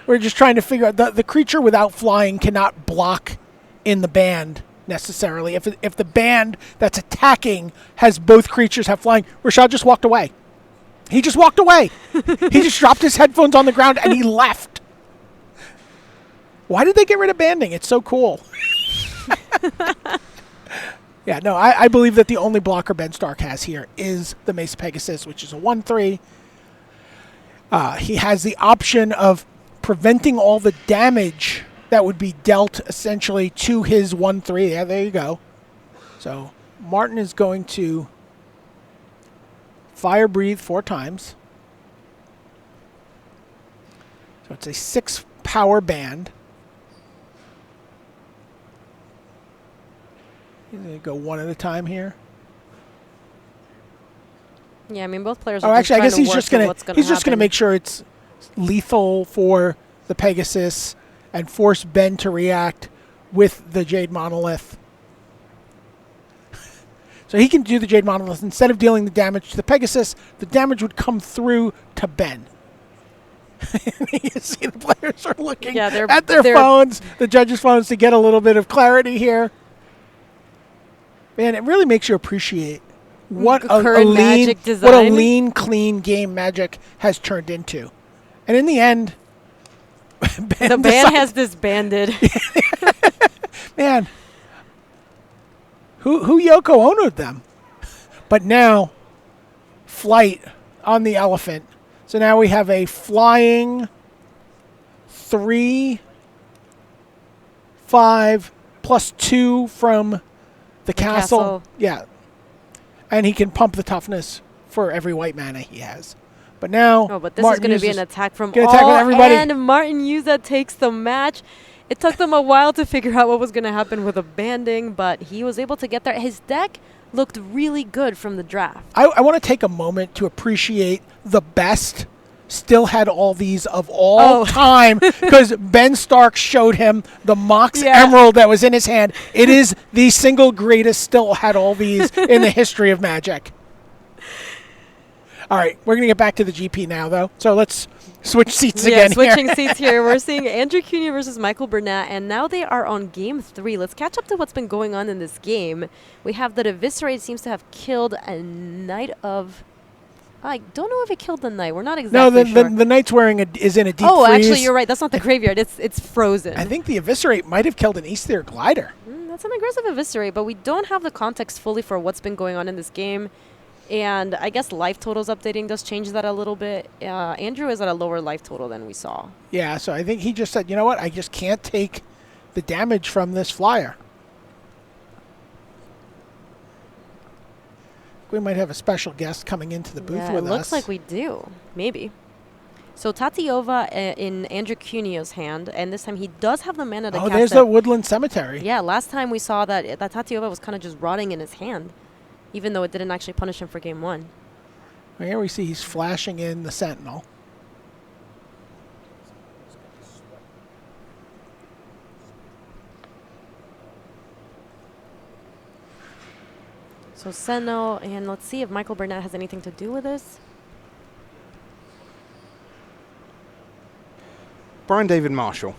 We're just trying to figure out the creature without flying cannot block in the band necessarily. If the band that's attacking has both creatures have flying, Rashad just walked away. He just walked away. He just dropped his headphones on the ground and he left. Why did they get rid of banding? It's so cool. Yeah, no, I believe that the only blocker Ben Stark has here is the Mesa Pegasus, which is a 1/3. He has the option of preventing all the damage that would be dealt essentially to his 1/3. Yeah, there you go. So Martin is going to fire breathe 4 times. So it's a 6 power band. He's going to go one at a time here. Yeah, I mean, both players Oh, are actually, I guess he's just going to make sure it's lethal for the Pegasus and force Ben to react with the Jade Monolith. So he can do the Jade Monolith. Instead of dealing the damage to the Pegasus, the damage would come through to Ben. You see the players are looking at their phones, the judges' phones, to get a little bit of clarity here. Man, it really makes you appreciate what a lean, clean game Magic has turned into. And in the end, the band has disbanded. Man, who Yoko Ono'd them? But now, flight on the elephant. So now we have a flying 3, 5, +2 from the castle. Yeah. And he can pump the toughness for every white mana he has. But now, but this Martin is going to be an attack from everybody. And Martin Yuza takes the match. It took them a while to figure out what was going to happen with the banding, but he was able to get there. His deck looked really good from the draft. I want to take a moment to appreciate the best still had all these of all time, because Ben Stark showed him the Mox Emerald that was in his hand. It is the single greatest still had all these in the history of Magic. All right, we're going to get back to the GP now, though. So let's switch seats again switching seats here. We're seeing Andrew Cunha versus Michael Burnett, and now they are on Game 3. Let's catch up to what's been going on in this game. We have that Eviscerate seems to have killed a Knight of... I don't know if it killed the Knight. We're not exactly sure. The Knight's is in a deep freeze. Oh, actually, you're right. That's not the graveyard. It's frozen. I think the Eviscerate might have killed an Aether Glider. That's an aggressive Eviscerate, but we don't have the context fully for what's been going on in this game. And I guess life totals updating does change that a little bit. Andrew is at a lower life total than we saw. Yeah, so I think he just said, you know what? I just can't take the damage from this flyer. We might have a special guest coming into the booth with us. It looks like we do. Maybe. So Tatiova in Andrew Cunha's hand, and this time he does have the mana to cast. Oh, there's the Woodland Cemetery. Yeah, last time we saw that Tatiova was kind of just rotting in his hand, even though it didn't actually punish him for game 1. Well, here we see he's flashing in the Sentinel. So Sentinel, and let's see if Michael Burnett has anything to do with this. Brian David Marshall.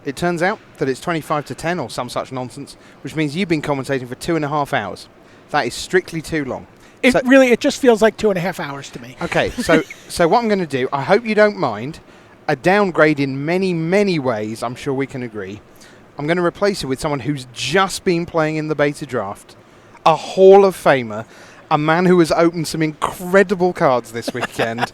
It turns out that it's 25-10 or some such nonsense, which means you've been commentating for 2.5 hours. That is strictly too long. It just feels like 2.5 hours to me. Okay, so what I'm going to do, I hope you don't mind, a downgrade in many, many ways, I'm sure we can agree. I'm going to replace it with someone who's just been playing in the beta draft, a Hall of Famer, a man who has opened some incredible cards this weekend,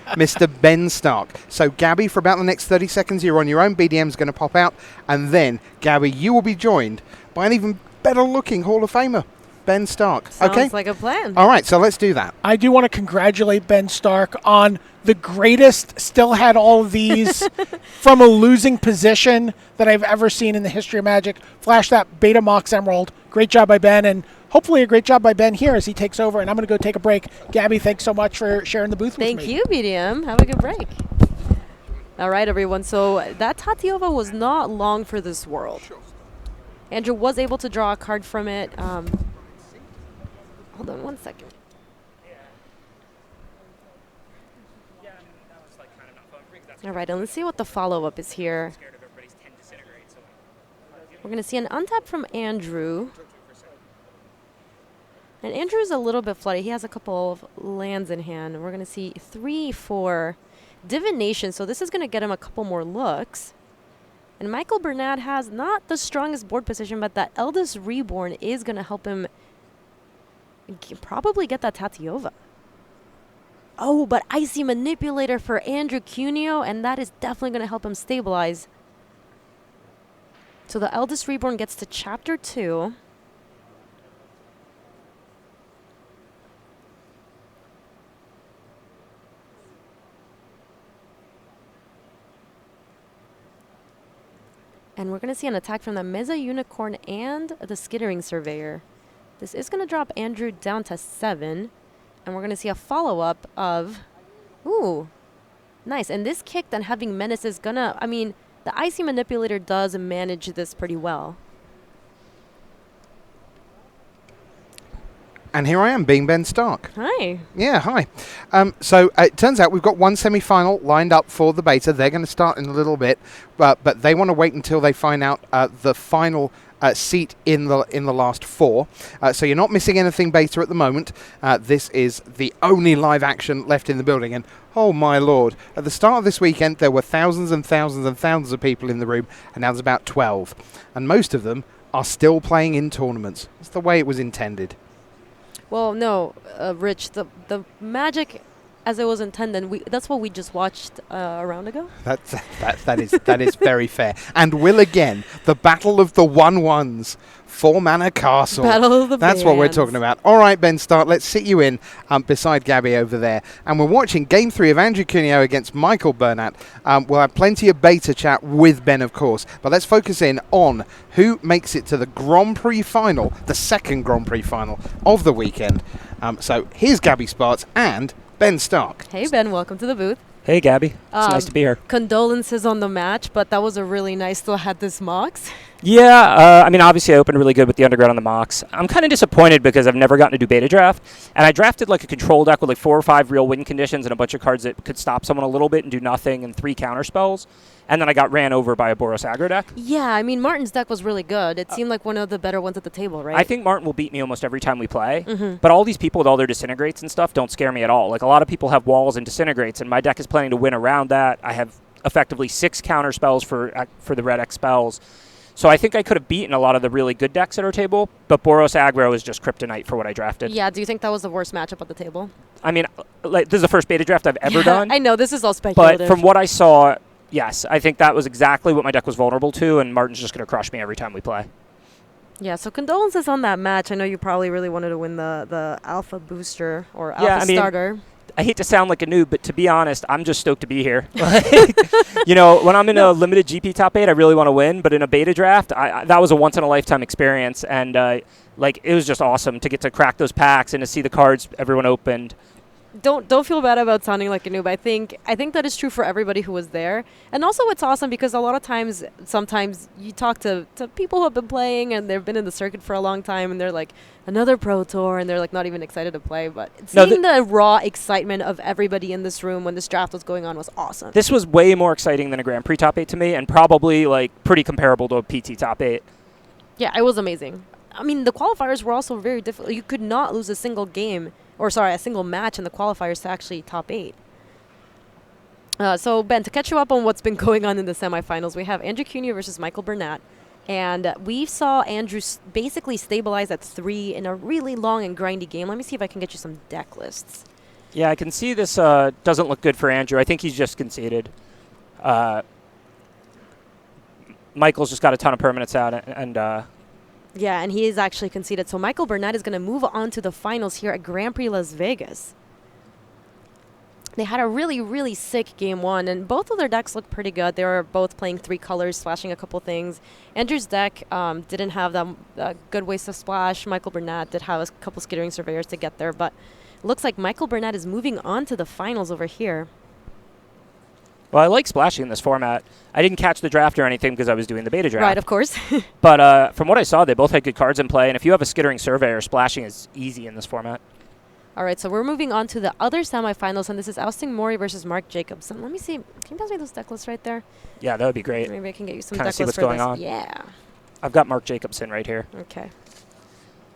Mr. Ben Stark. So, Gabby, for about the next 30 seconds, you're on your own. BDM's going to pop out, and then, Gabby, you will be joined by an even better-looking Hall of Famer. Ben Stark. Sounds like a plan. All right, so let's do that. I do want to congratulate Ben Stark on the greatest still had all of these from a losing position that I've ever seen in the history of Magic. Flash that Beta Mox Emerald. Great job by Ben, and hopefully a great job by Ben here as he takes over. And I'm going to go take a break. Gabby, thanks so much for sharing the booth with me. Thank you, BDM. Have a good break. All right, everyone. So that Tatiova was not long for this world. Andrew was able to draw a card from it. Hold on one second. All right, and let's see what the follow-up is here. We're going to see an untap from Andrew. And Andrew's a little bit flooded. He has a couple of lands in hand. And we're going to see 3 for Divination. So this is going to get him a couple more looks. And Michael Burnett has not the strongest board position, but that Eldest Reborn is going to help him probably get that Tatiova. Oh, but Icy Manipulator for Andrew Cuneo, and that is definitely going to help him stabilize. So the Eldest Reborn gets to Chapter 2. And we're going to see an attack from the Mesa Unicorn and the Skittering Surveyor. This is going to drop Andrew down to 7. And we're going to see a follow-up of... Ooh, nice. And this kick, then having Menace is going to... I mean, the Icy Manipulator does manage this pretty well. And here I am, being Ben Stark. Hi. Yeah, hi. So it turns out we've got one semi-final lined up for the beta. They're going to start in a little bit, but they want to wait until they find out the final seat in the last 4. So you're not missing anything beta at the moment. This is the only live action left in the building. And oh my lord, at the start of this weekend there were thousands and thousands and thousands of people in the room, and now there's about 12. And most of them are still playing in tournaments. It's the way it was intended. Well, no, Rich, the Magic as it was intended, that's what we just watched a round ago. That is very fair. And will again, the battle of the 1/1s. 4-mana castle. Battle of the That's what we're bands. talking about. All right, Ben Stark, let's sit you in beside Gabby over there. And we're watching Game 3 of Andrew Cuneo against Michael Burnett. We'll have plenty of beta chat with Ben, of course. But let's focus in on who makes it to the Grand Prix final, the second Grand Prix final of the weekend. So here's Gabby Sparts and Ben Stark. Hey, Ben, welcome to the booth. Hey, Gabby. It's nice to be here. Condolences on the match, but that was a really nice still had this Mox. Yeah, I mean, obviously I opened really good with the Underground on the Mox. I'm kind of disappointed because I've never gotten to do beta draft, and I drafted like a control deck with like 4 or 5 real win conditions and a bunch of cards that could stop someone a little bit and do nothing and 3 counter spells, and then I got ran over by a Boros aggro deck. Yeah, I mean, Martin's deck was really good. It seemed like one of the better ones at the table, right? I think Martin will beat me almost every time we play, but all these people with all their disintegrates and stuff don't scare me at all. Like, a lot of people have walls and disintegrates, and my deck is planning to win around that. I have effectively 6 counter spells for the red X spells. So I think I could have beaten a lot of the really good decks at our table, but Boros aggro is just kryptonite for what I drafted. Yeah, do you think that was the worst matchup at the table? I mean, like, this is the first beta draft I've ever done. I know, this is all speculative. But from what I saw, yes, I think that was exactly what my deck was vulnerable to, and Martin's just going to crush me every time we play. Yeah, so condolences on that match. I know you probably really wanted to win the Alpha Booster or Alpha Starter. I hate to sound like a noob, but to be honest, I'm just stoked to be here. You know, when I'm in a limited GP top 8, I really want to win, but in a beta draft, that was a once-in-a-lifetime experience, and like, it was just awesome to get to crack those packs and to see the cards everyone opened. Don't feel bad about sounding like a noob. I think that is true for everybody who was there. And also it's awesome because a lot of times, sometimes you talk to people who have been playing and they've been in the circuit for a long time and they're like, another Pro Tour, and they're like not even excited to play. But seeing the raw excitement of everybody in this room when this draft was going on was awesome. This was way more exciting than a Grand Prix top 8 to me, and probably like pretty comparable to a PT top 8. Yeah, it was amazing. I mean, the qualifiers were also very difficult. You could not lose a single game. A single match in the qualifiers to actually top 8. So, Ben, to catch you up on what's been going on in the semifinals, we have Andrew Cuneo versus Michael Burnett. And we saw Andrew basically stabilize at 3 in a really long and grindy game. Let me see if I can get you some deck lists. Yeah, I can see this doesn't look good for Andrew. I think he's just conceded. Michael's just got a ton of permanents out, and Yeah, and he is actually conceded. So Michael Burnett is going to move on to the finals here at Grand Prix Las Vegas. They had a really, really sick game one, and both of their decks look pretty good. They were both playing 3 colors, splashing a couple things. Andrew's deck didn't have that good waste of splash. Michael Burnett did have a couple skittering surveyors to get there, but it looks like Michael Burnett is moving on to the finals over here. Well, I like splashing in this format. I didn't catch the draft or anything because I was doing the beta draft. Right, of course. But from what I saw, they both had good cards in play, and if you have a skittering surveyor, splashing is easy in this format. All right, so we're moving on to the other semifinals, and this is Austin Mori versus Mark Jacobson. Let me see. Can you pass me those deck lists right there? Yeah, that would be great. Maybe I can get you some Kinda deck see lists what's for going this. on. Yeah. I've got Mark Jacobson right here. Okay.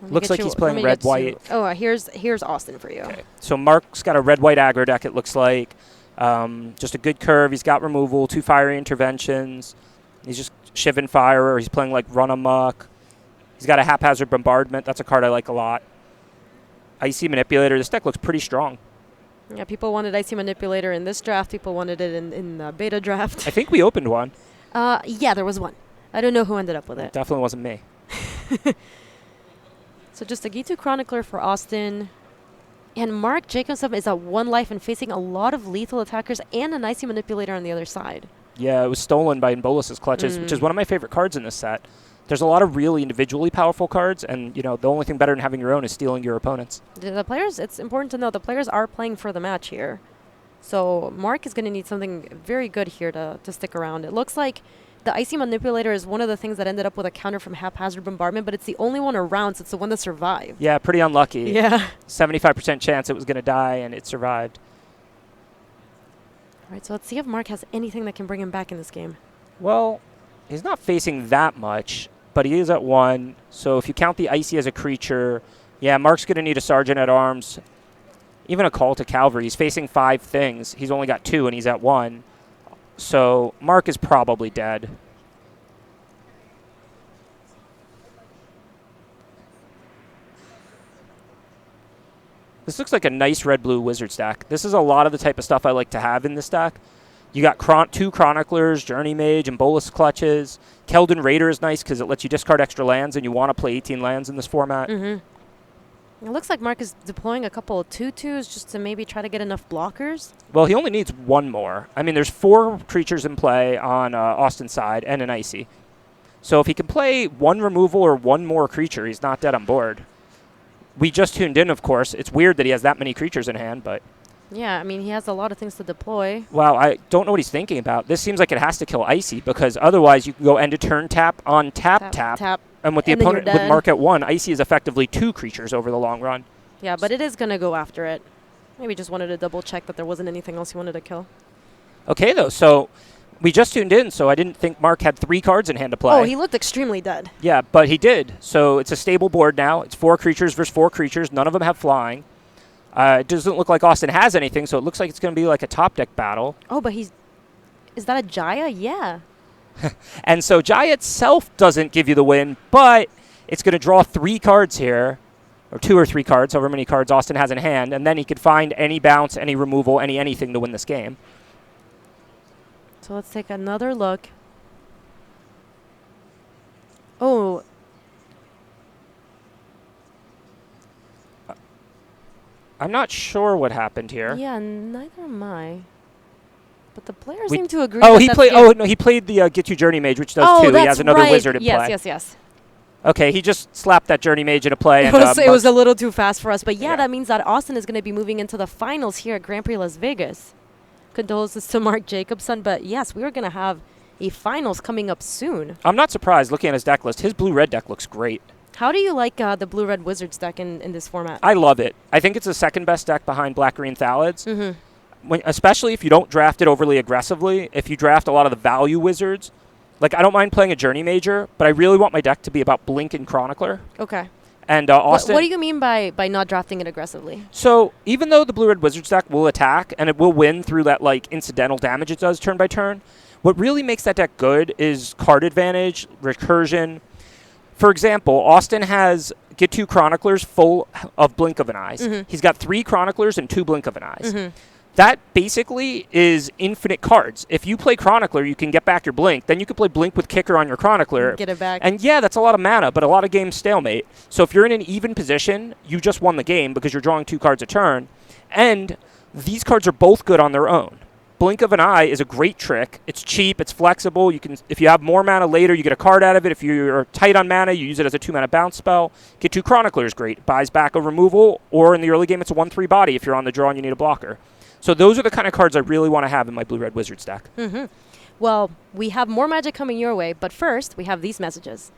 Looks like he's playing red-white. Oh, here's Austin for you. Okay. So Mark's got a red-white aggro deck, it looks like. Just a good curve. He's got removal, 2 fiery interventions. He's just Shivan Fire, or he's playing like Run Amok. He's got a Haphazard Bombardment. That's a card I like a lot. Icy Manipulator. This deck looks pretty strong. Yeah, people wanted Icy Manipulator in this draft. People wanted it in the beta draft. I think we opened one. Yeah, there was one. I don't know who ended up with it. Definitely wasn't me. So just a Gitu Chronicler for Austin. And Mark Jacobson is at 1 life and facing a lot of lethal attackers and an Icy Manipulator on the other side. Yeah, it was stolen by Bolus's Clutches, which is one of my favorite cards in this set. There's a lot of really individually powerful cards, and the only thing better than having your own is stealing your opponent's. The players, it's important to know, the players are playing for the match here. So Mark is going to need something very good here to stick around. It looks like the Icy Manipulator is one of the things that ended up with a counter from Haphazard Bombardment, but it's the only one around, so it's the one that survived. Yeah, pretty unlucky. Yeah. 75% chance it was going to die, and it survived. All right, so let's see if Mark has anything that can bring him back in this game. Well, he's not facing that much, but he is at 1. So if you count the Icy as a creature, yeah, Mark's going to need a Sergeant at Arms, even a Call to Cavalry. He's facing 5 things. He's only got 2, and he's at 1. So Mark is probably dead. This looks like a nice red-blue wizard stack. This is a lot of the type of stuff I like to have in this deck. You got 2 Chroniclers, Journey Mage, and Bolus Clutches. Keldon Raider is nice because it lets you discard extra lands, and you want to play 18 lands in this format. It looks like Mark is deploying a couple of 2/2s just to maybe try to get enough blockers. Well, he only needs 1 more. I mean, there's 4 creatures in play on Austin's side and an Icy. So if he can play 1 removal or 1 more creature, he's not dead on board. We just tuned in, of course. It's weird that he has that many creatures in hand, but... Yeah, I mean, he has a lot of things to deploy. Wow, I don't know what he's thinking about. This seems like it has to kill Icy, because otherwise you can go end a turn tap on tap. And with the opponent, with Mark at 1, Icy is effectively 2 creatures over the long run. Yeah, but it is going to go after it. Maybe just wanted to double check that there wasn't anything else he wanted to kill. Okay, though, so we just tuned in, so I didn't think Mark had 3 cards in hand to play. Oh, he looked extremely dead. Yeah, but he did. So it's a stable board now. It's 4 creatures versus 4 creatures. None of them have flying. It doesn't look like Austin has anything, so it looks like it's going to be like a top deck battle. Oh, but is that a Jaya? Yeah. And so Jaya itself doesn't give you the win, but it's going to draw 3 cards here, or 2 or 3 cards, however many cards Austin has in hand, and then he could find any bounce, any removal, anything to win this game. So let's take another look. Oh. I'm not sure what happened here. Yeah, neither am I. But the players seem to agree. Oh, he played the Get You Journey Mage, which does 2. He has another wizard in play. Yes. Okay, he just slapped that Journey Mage into play. It was a little too fast for us. But yeah, that means that Austin is going to be moving into the finals here at Grand Prix Las Vegas. Condolences to Mark Jacobson. But yes, we are going to have a finals coming up soon. I'm not surprised looking at his deck list. His blue-red deck looks great. How do you like the blue-red Wizards deck in this format? I love it. I think it's the second best deck behind Black-Green Thalids. Especially if you don't draft it overly aggressively. If you draft a lot of the value Wizards. Like, I don't mind playing a Journey Major, but I really want my deck to be about Blink and Chronicler. Okay. And Austin... What do you mean by not drafting it aggressively? So, even though the blue-red Wizards deck will attack, and it will win through that, incidental damage it does turn by turn, what really makes that deck good is card advantage, recursion. For example, Austin has Get 2 Chroniclers full of Blink of an Eyes. He's got 3 Chroniclers and 2 Blink of an Eyes. That basically is infinite cards. If you play Chronicler, you can get back your Blink. Then you can play Blink with Kicker on your Chronicler. Get it back. And yeah, that's a lot of mana, but a lot of games stalemate. So if you're in an even position, you just won the game because you're drawing 2 cards a turn. And these cards are both good on their own. Blink of an Eye is a great trick. It's cheap. It's flexible. You can, if you have more mana later, you get a card out of it. If you're tight on mana, you use it as a 2-mana bounce spell. Get 2 Chroniclers, great. It buys back a removal, or in the early game, it's a 1/3 body if you're on the draw and you need a blocker. So those are the kind of cards I really want to have in my Blue-Red Wizards deck. Well, we have more Magic coming your way, but first, we have these messages.